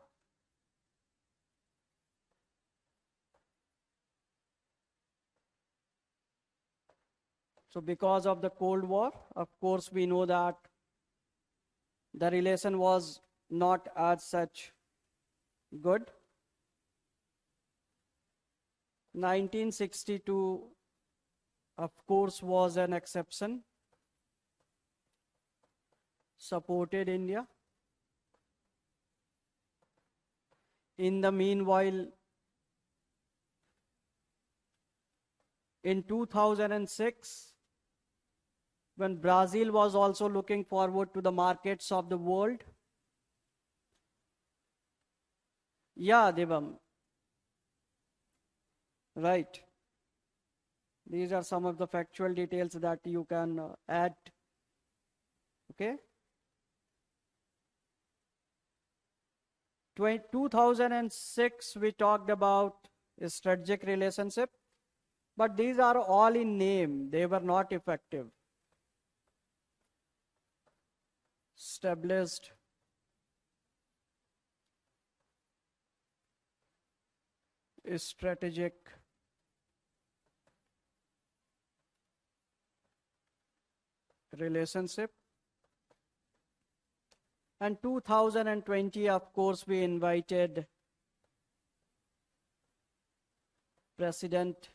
Speaker 1: So because of the Cold War, of course, we know that the relation was not as such good. 1962, of course, was an exception. Supported India. In the meanwhile, in 2006, when Brazil was also looking forward to the markets of the world. Yeah, Devam. Right. These are some of the factual details that you can add. Okay. 2006, we talked about a strategic relationship, but these are all in name. They were not effective. Established a strategic relationship. And 2020, of course, we invited President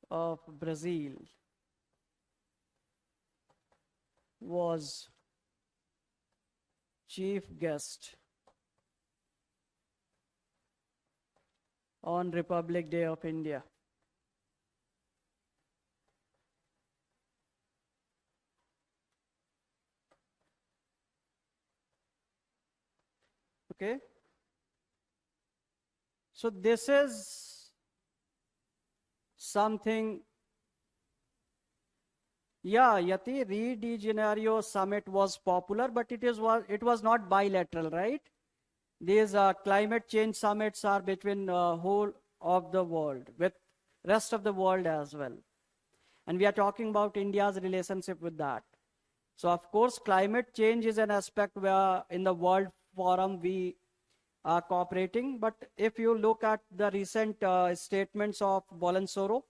Speaker 1: of Brazil was chief guest on Republic Day of India. Okay. So this is something. Yeah, Yati, Rio de Janeiro summit was popular, but it was not bilateral, right? These climate change summits are between whole of the world, with rest of the world as well. And we are talking about India's relationship with that. So of course, climate change is an aspect where in the World Forum we are cooperating. But if you look at the recent statements of Bolsonaro,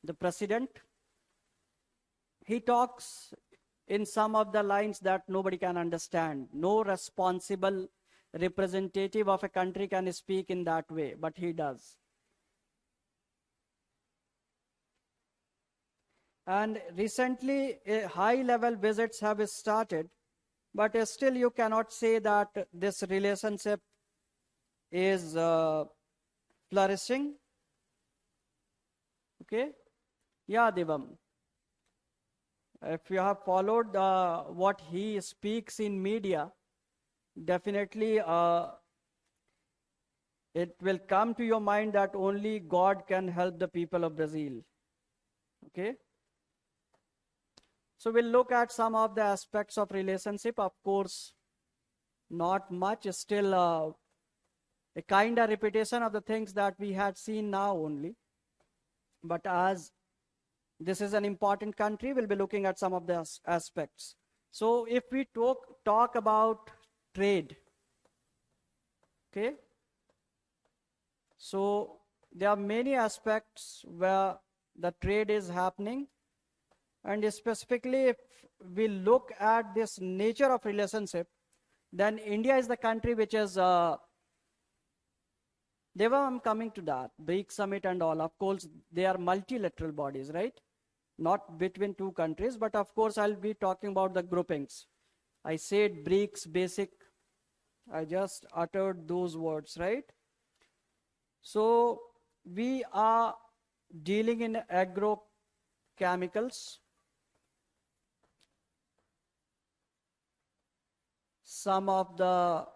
Speaker 1: the president, he talks in some of the lines that nobody can understand. No responsible representative of a country can speak in that way, but he does. And recently, high-level visits have started, but still you cannot say that this relationship is flourishing. Okay? Yeah, Devam. If you have followed what he speaks in media, definitely it will come to your mind that only God can help the people of Brazil. Okay? So we'll look at some of the aspects of relationship. Of course, not much, still a kind of repetition of the things that we had seen now only. But as this is an important country, we'll be looking at some of the aspects. So if we talk about trade, okay? So there are many aspects where the trade is happening, and specifically if we look at this nature of relationship, then India is the country which is I'm coming to that, BRICS summit and all. Of course, they are multilateral bodies, right? Not between two countries, but of course, I'll be talking about the groupings. I said BRICS basic. I just uttered those words, right? So we are dealing in agrochemicals. Some of the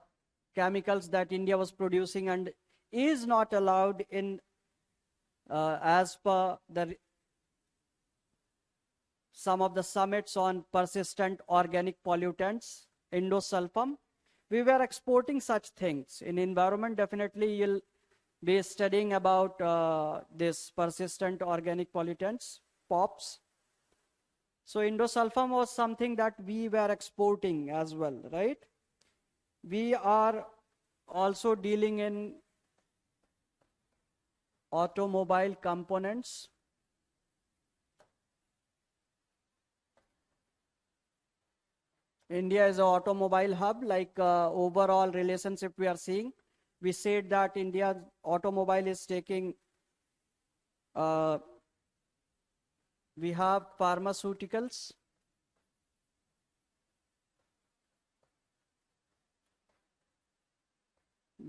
Speaker 1: chemicals that India was producing and is not allowed in as per the some of the summits on persistent organic pollutants, endosulfam. We were exporting such things. In environment, definitely you'll be studying about this persistent organic pollutants, POPs. So endosulfam was something that we were exporting as well, right? We are also dealing in automobile components. India is an automobile hub, like overall relationship we are seeing. We said that India's automobile is taking, we have pharmaceuticals.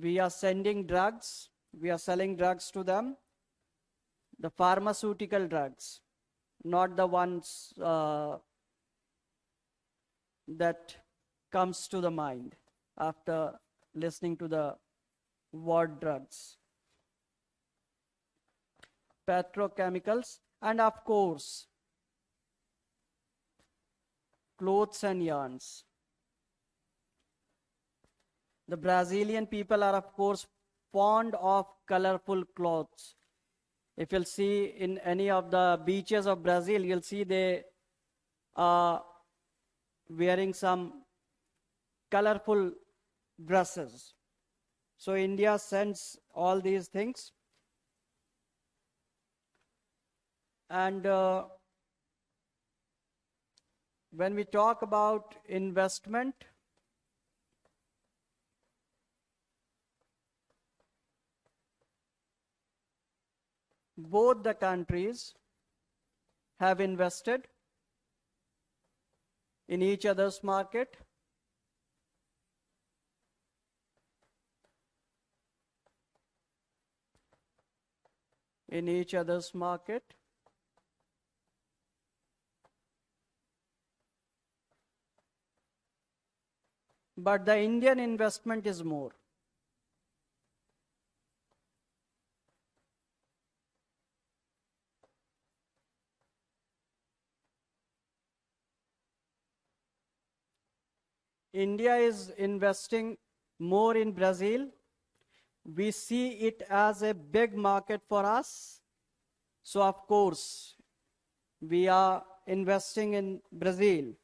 Speaker 1: We are sending drugs. We are selling drugs to them. The pharmaceutical drugs, not the ones that comes to the mind after listening to the word drugs. Petrochemicals, and of course, clothes and yarns. The Brazilian people are, of course, fond of colorful clothes. If you'll see in any of the beaches of Brazil, you'll see they are wearing some colorful dresses. So India sends all these things. And when we talk about investment, both the countries have invested in each other's market. In each other's market. But the Indian investment is more. India is investing more in Brazil. We see it as a big market for us. So of course, we are investing in Brazil.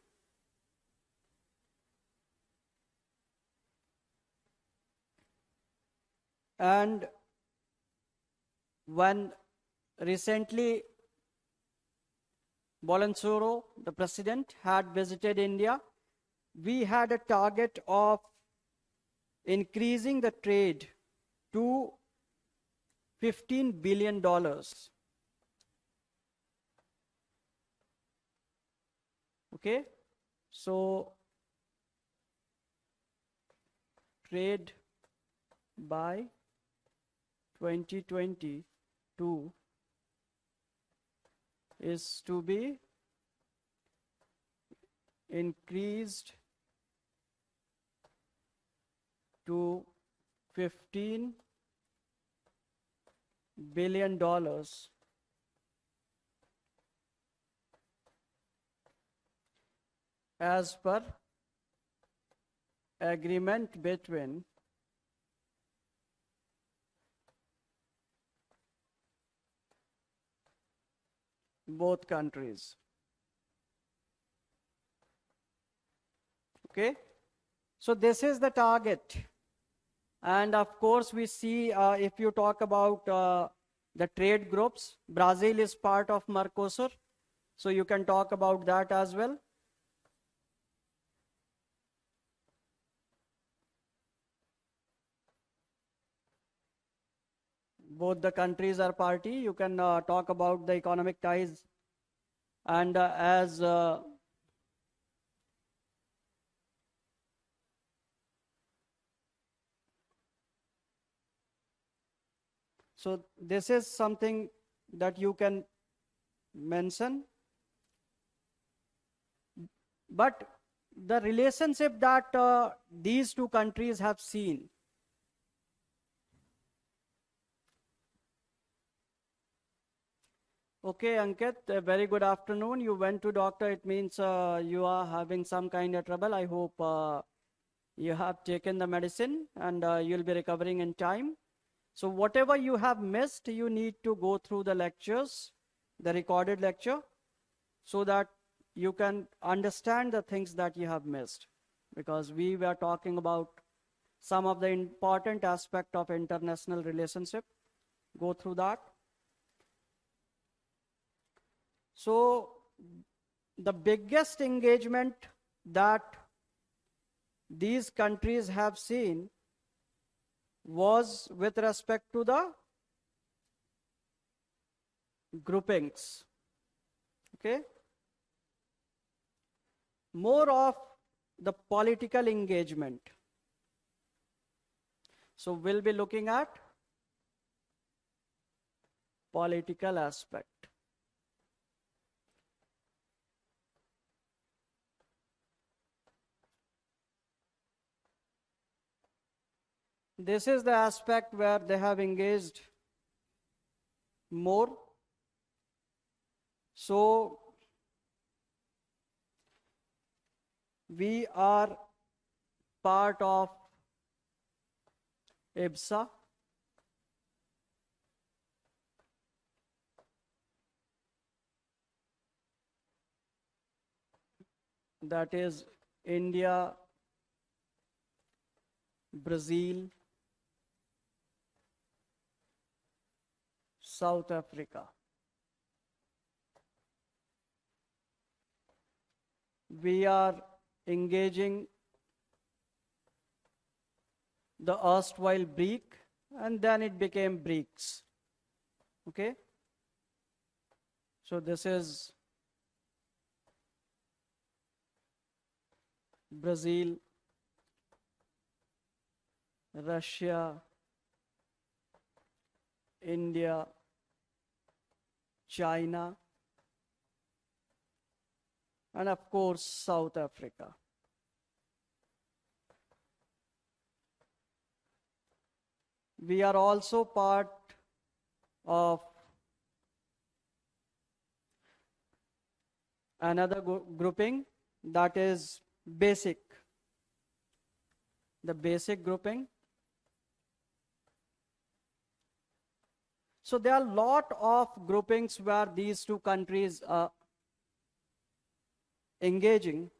Speaker 1: And when recently Bolsonaro, the president, had visited India, we had a target of increasing the trade to $15 billion. Okay, so trade by 2022 is to be increased to $15 billion as per agreement between both countries. Okay, so this is the target. And of course, we see if you talk about the trade groups, Brazil is part of Mercosur. So you can talk about that as well. Both the countries are party. You can talk about the economic ties. And as so this is something that you can mention. But the relationship that these two countries have seen. Okay, Ankit, a very good afternoon. You went to doctor. It means you are having some kind of trouble. I hope you have taken the medicine and you'll be recovering in time. So whatever you have missed, you need to go through the lectures, the recorded lecture, so that you can understand the things that you have missed. Because we were talking about some of the important aspect of international relationship. Go through that. So the biggest engagement that these countries have seen was with respect to the groupings. Okay? More of the political engagement. So we'll be looking at political aspect. This is the aspect where they have engaged more. So we are part of IBSA. That is India, Brazil, South Africa. We are engaging the erstwhile BRIC, and then it became BRICS. Okay? So this is Brazil, Russia, India, China, and of course South Africa. We are also part of another grouping, that is basic. The basic grouping. So there are a lot of groupings where these two countries are engaging.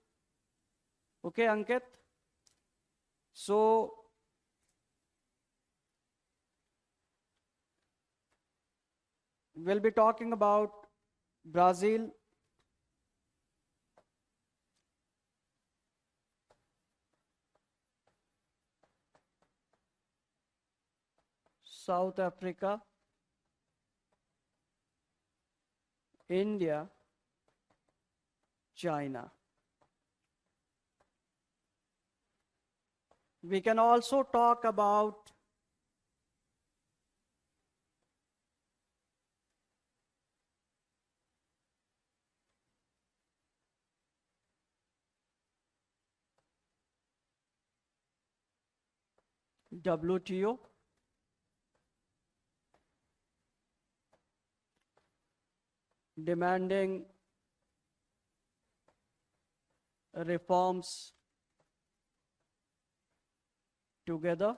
Speaker 1: Okay, Ankit? So we'll be talking about Brazil, South Africa, India, China. We can also talk about WTO, demanding reforms together.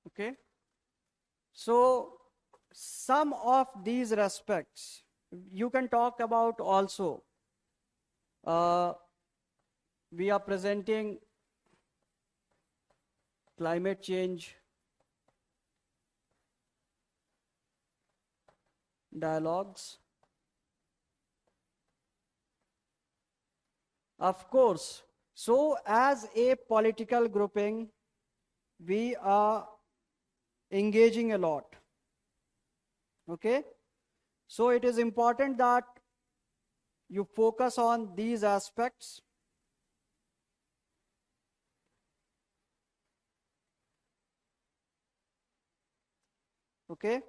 Speaker 1: Okay? So some of these respects you can talk about also we are presenting climate change dialogues. Of course, so as a political grouping, we are engaging a lot. Okay? So it is important that you focus on these aspects. Okay?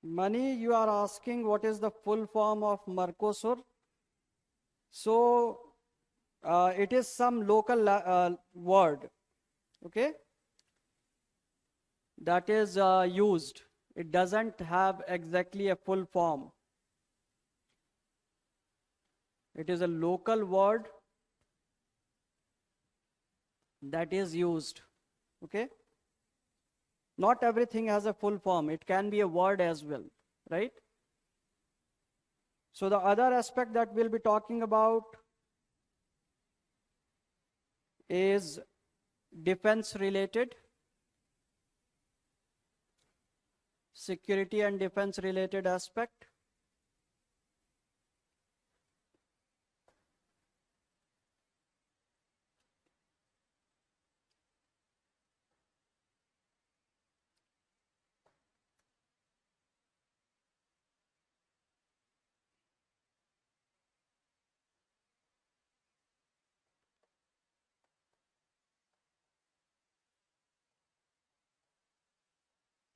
Speaker 1: Mani, you are asking what is the full form of Mercosur. So it is some local word, okay, that is used. It doesn't have exactly a full form. It is a local word that is used, okay. Not everything has a full form. It can be a word as well, right? So the other aspect that we'll be talking about is defense related, security and defense related aspect.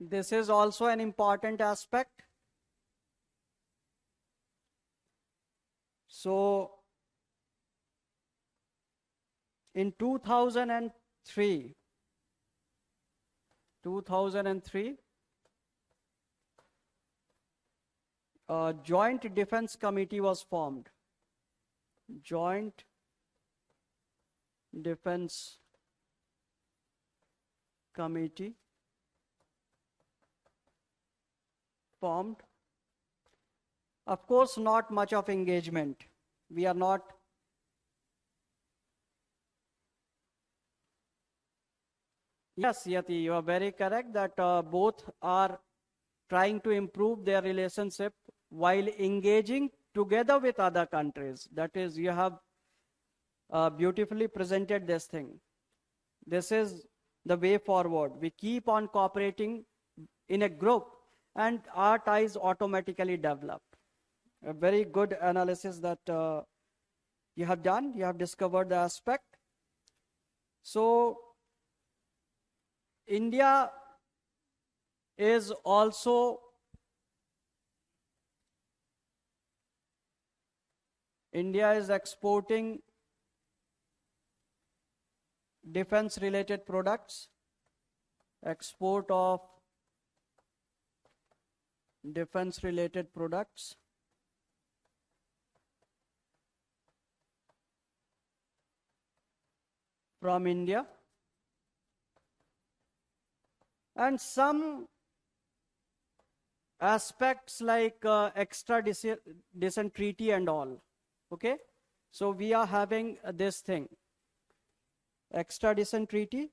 Speaker 1: This is also an important aspect. So in 2003, a joint defense committee was formed. Joint defense committee formed. Of course, not much of engagement. We are not. Yes, Yati, you are very correct that both are trying to improve their relationship while engaging together with other countries. That is, you have beautifully presented this thing. This is the way forward. We keep on cooperating in a group and our ties automatically develop. A very good analysis that you have done. You have discovered the aspect. So India is also exporting defense related products, export of defense related products. From India, and some aspects like extradition treaty and all. Okay, so we are having this thing, extradition treaty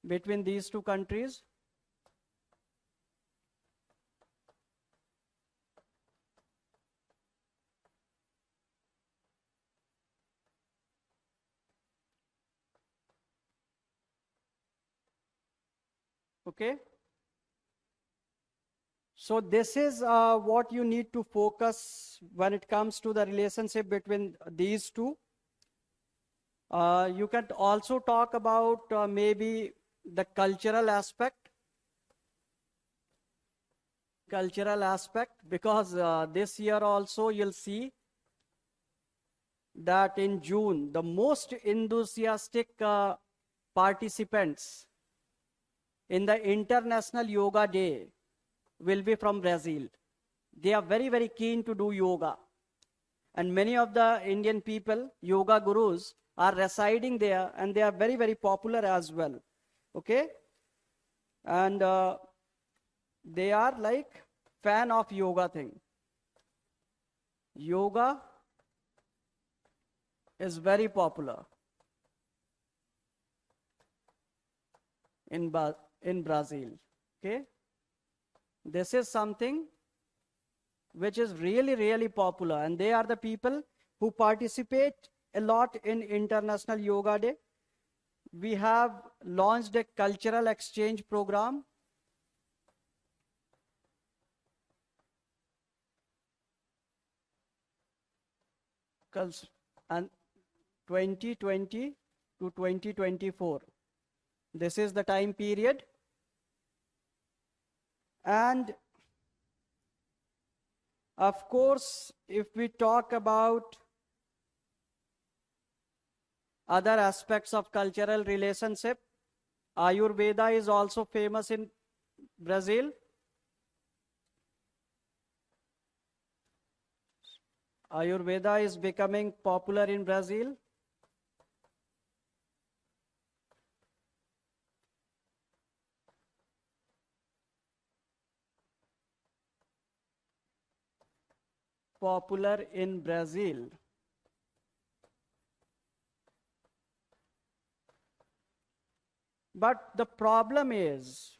Speaker 1: between these two countries. Okay, so this is what you need to focus when it comes to the relationship between these two. You can also talk about maybe the cultural aspect, because this year also you'll see that in June the most enthusiastic participants in the International Yoga Day will be from Brazil. They are very, very keen to do yoga. And many of the Indian people, yoga gurus, are residing there, and they are very, very popular as well. Okay? And they are like fan of yoga thing. Yoga is very popular in Brazil. Okay? This is something which is really, really popular, and they are the people who participate a lot in International Yoga Day. We have launched a cultural exchange program. And 2020 to 2024. This is the time period. And of course, if we talk about other aspects of cultural relationship, Ayurveda is also famous in Brazil. Ayurveda is becoming popular in Brazil. Popular in Brazil. But the problem is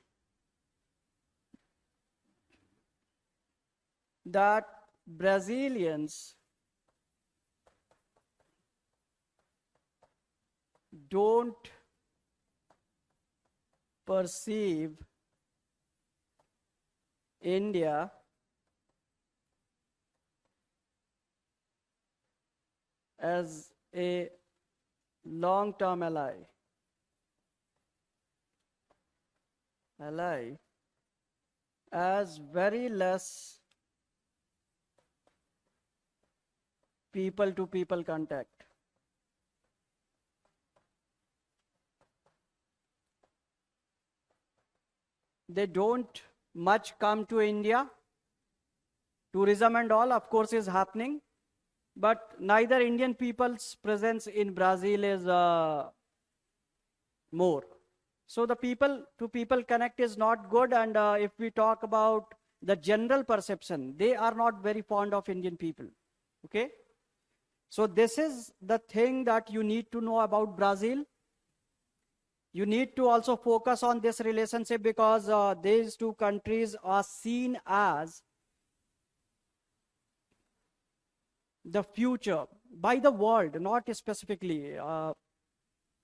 Speaker 1: that Brazilians don't perceive India as a long-term ally. As very less people-to-people contact. They don't much come to India. Tourism and all, of course, is happening, but neither Indian people's presence in Brazil is more. So the people-to-people connect is not good, and if we talk about the general perception, they are not very fond of Indian people. Okay? So this is the thing that you need to know about Brazil. You need to also focus on this relationship because these two countries are seen as the future by the world, not specifically.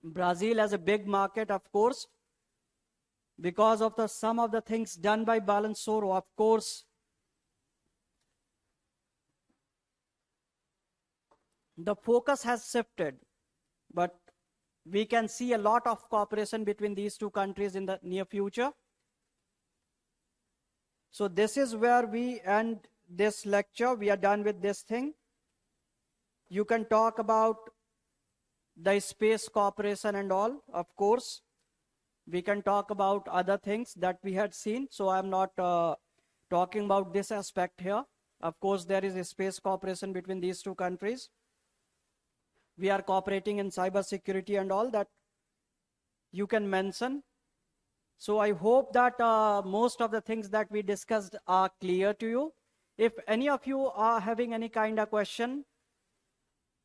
Speaker 1: Brazil has a big market, of course, because of some of the things done by Balansoro, of course. The focus has shifted, but we can see a lot of cooperation between these two countries in the near future. So this is where we end this lecture. We are done with this thing. You can talk about the space cooperation and all, of course. We can talk about other things that we had seen. So I'm not talking about this aspect here. Of course, there is a space cooperation between these two countries. We are cooperating in cyber security and all that you can mention. So I hope that most of the things that we discussed are clear to you. If any of you are having any kind of question,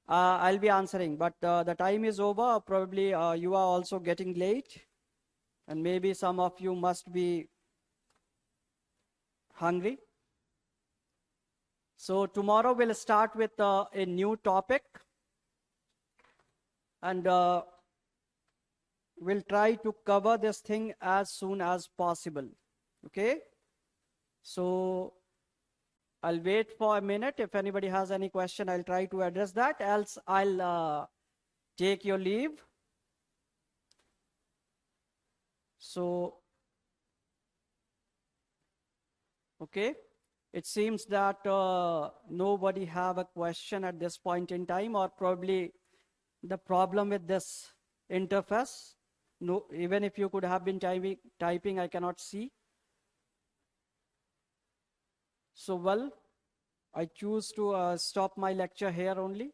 Speaker 1: I'll be answering, but the time is over. Probably you are also getting late, and maybe some of you must be hungry. So tomorrow we'll start with a new topic, and we'll try to cover this thing as soon as possible. Okay? So I'll wait for a minute. If anybody has any question, I'll try to address that. Else, I'll take your leave. So, okay. It seems that nobody have a question at this point in time, or probably the problem with this interface. No, even if you could have been typing, I cannot see. So, well, I choose to stop my lecture here only.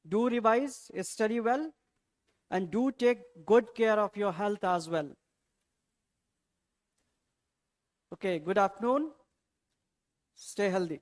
Speaker 1: Do revise, study well, and do take good care of your health as well. Okay, good afternoon. Stay healthy.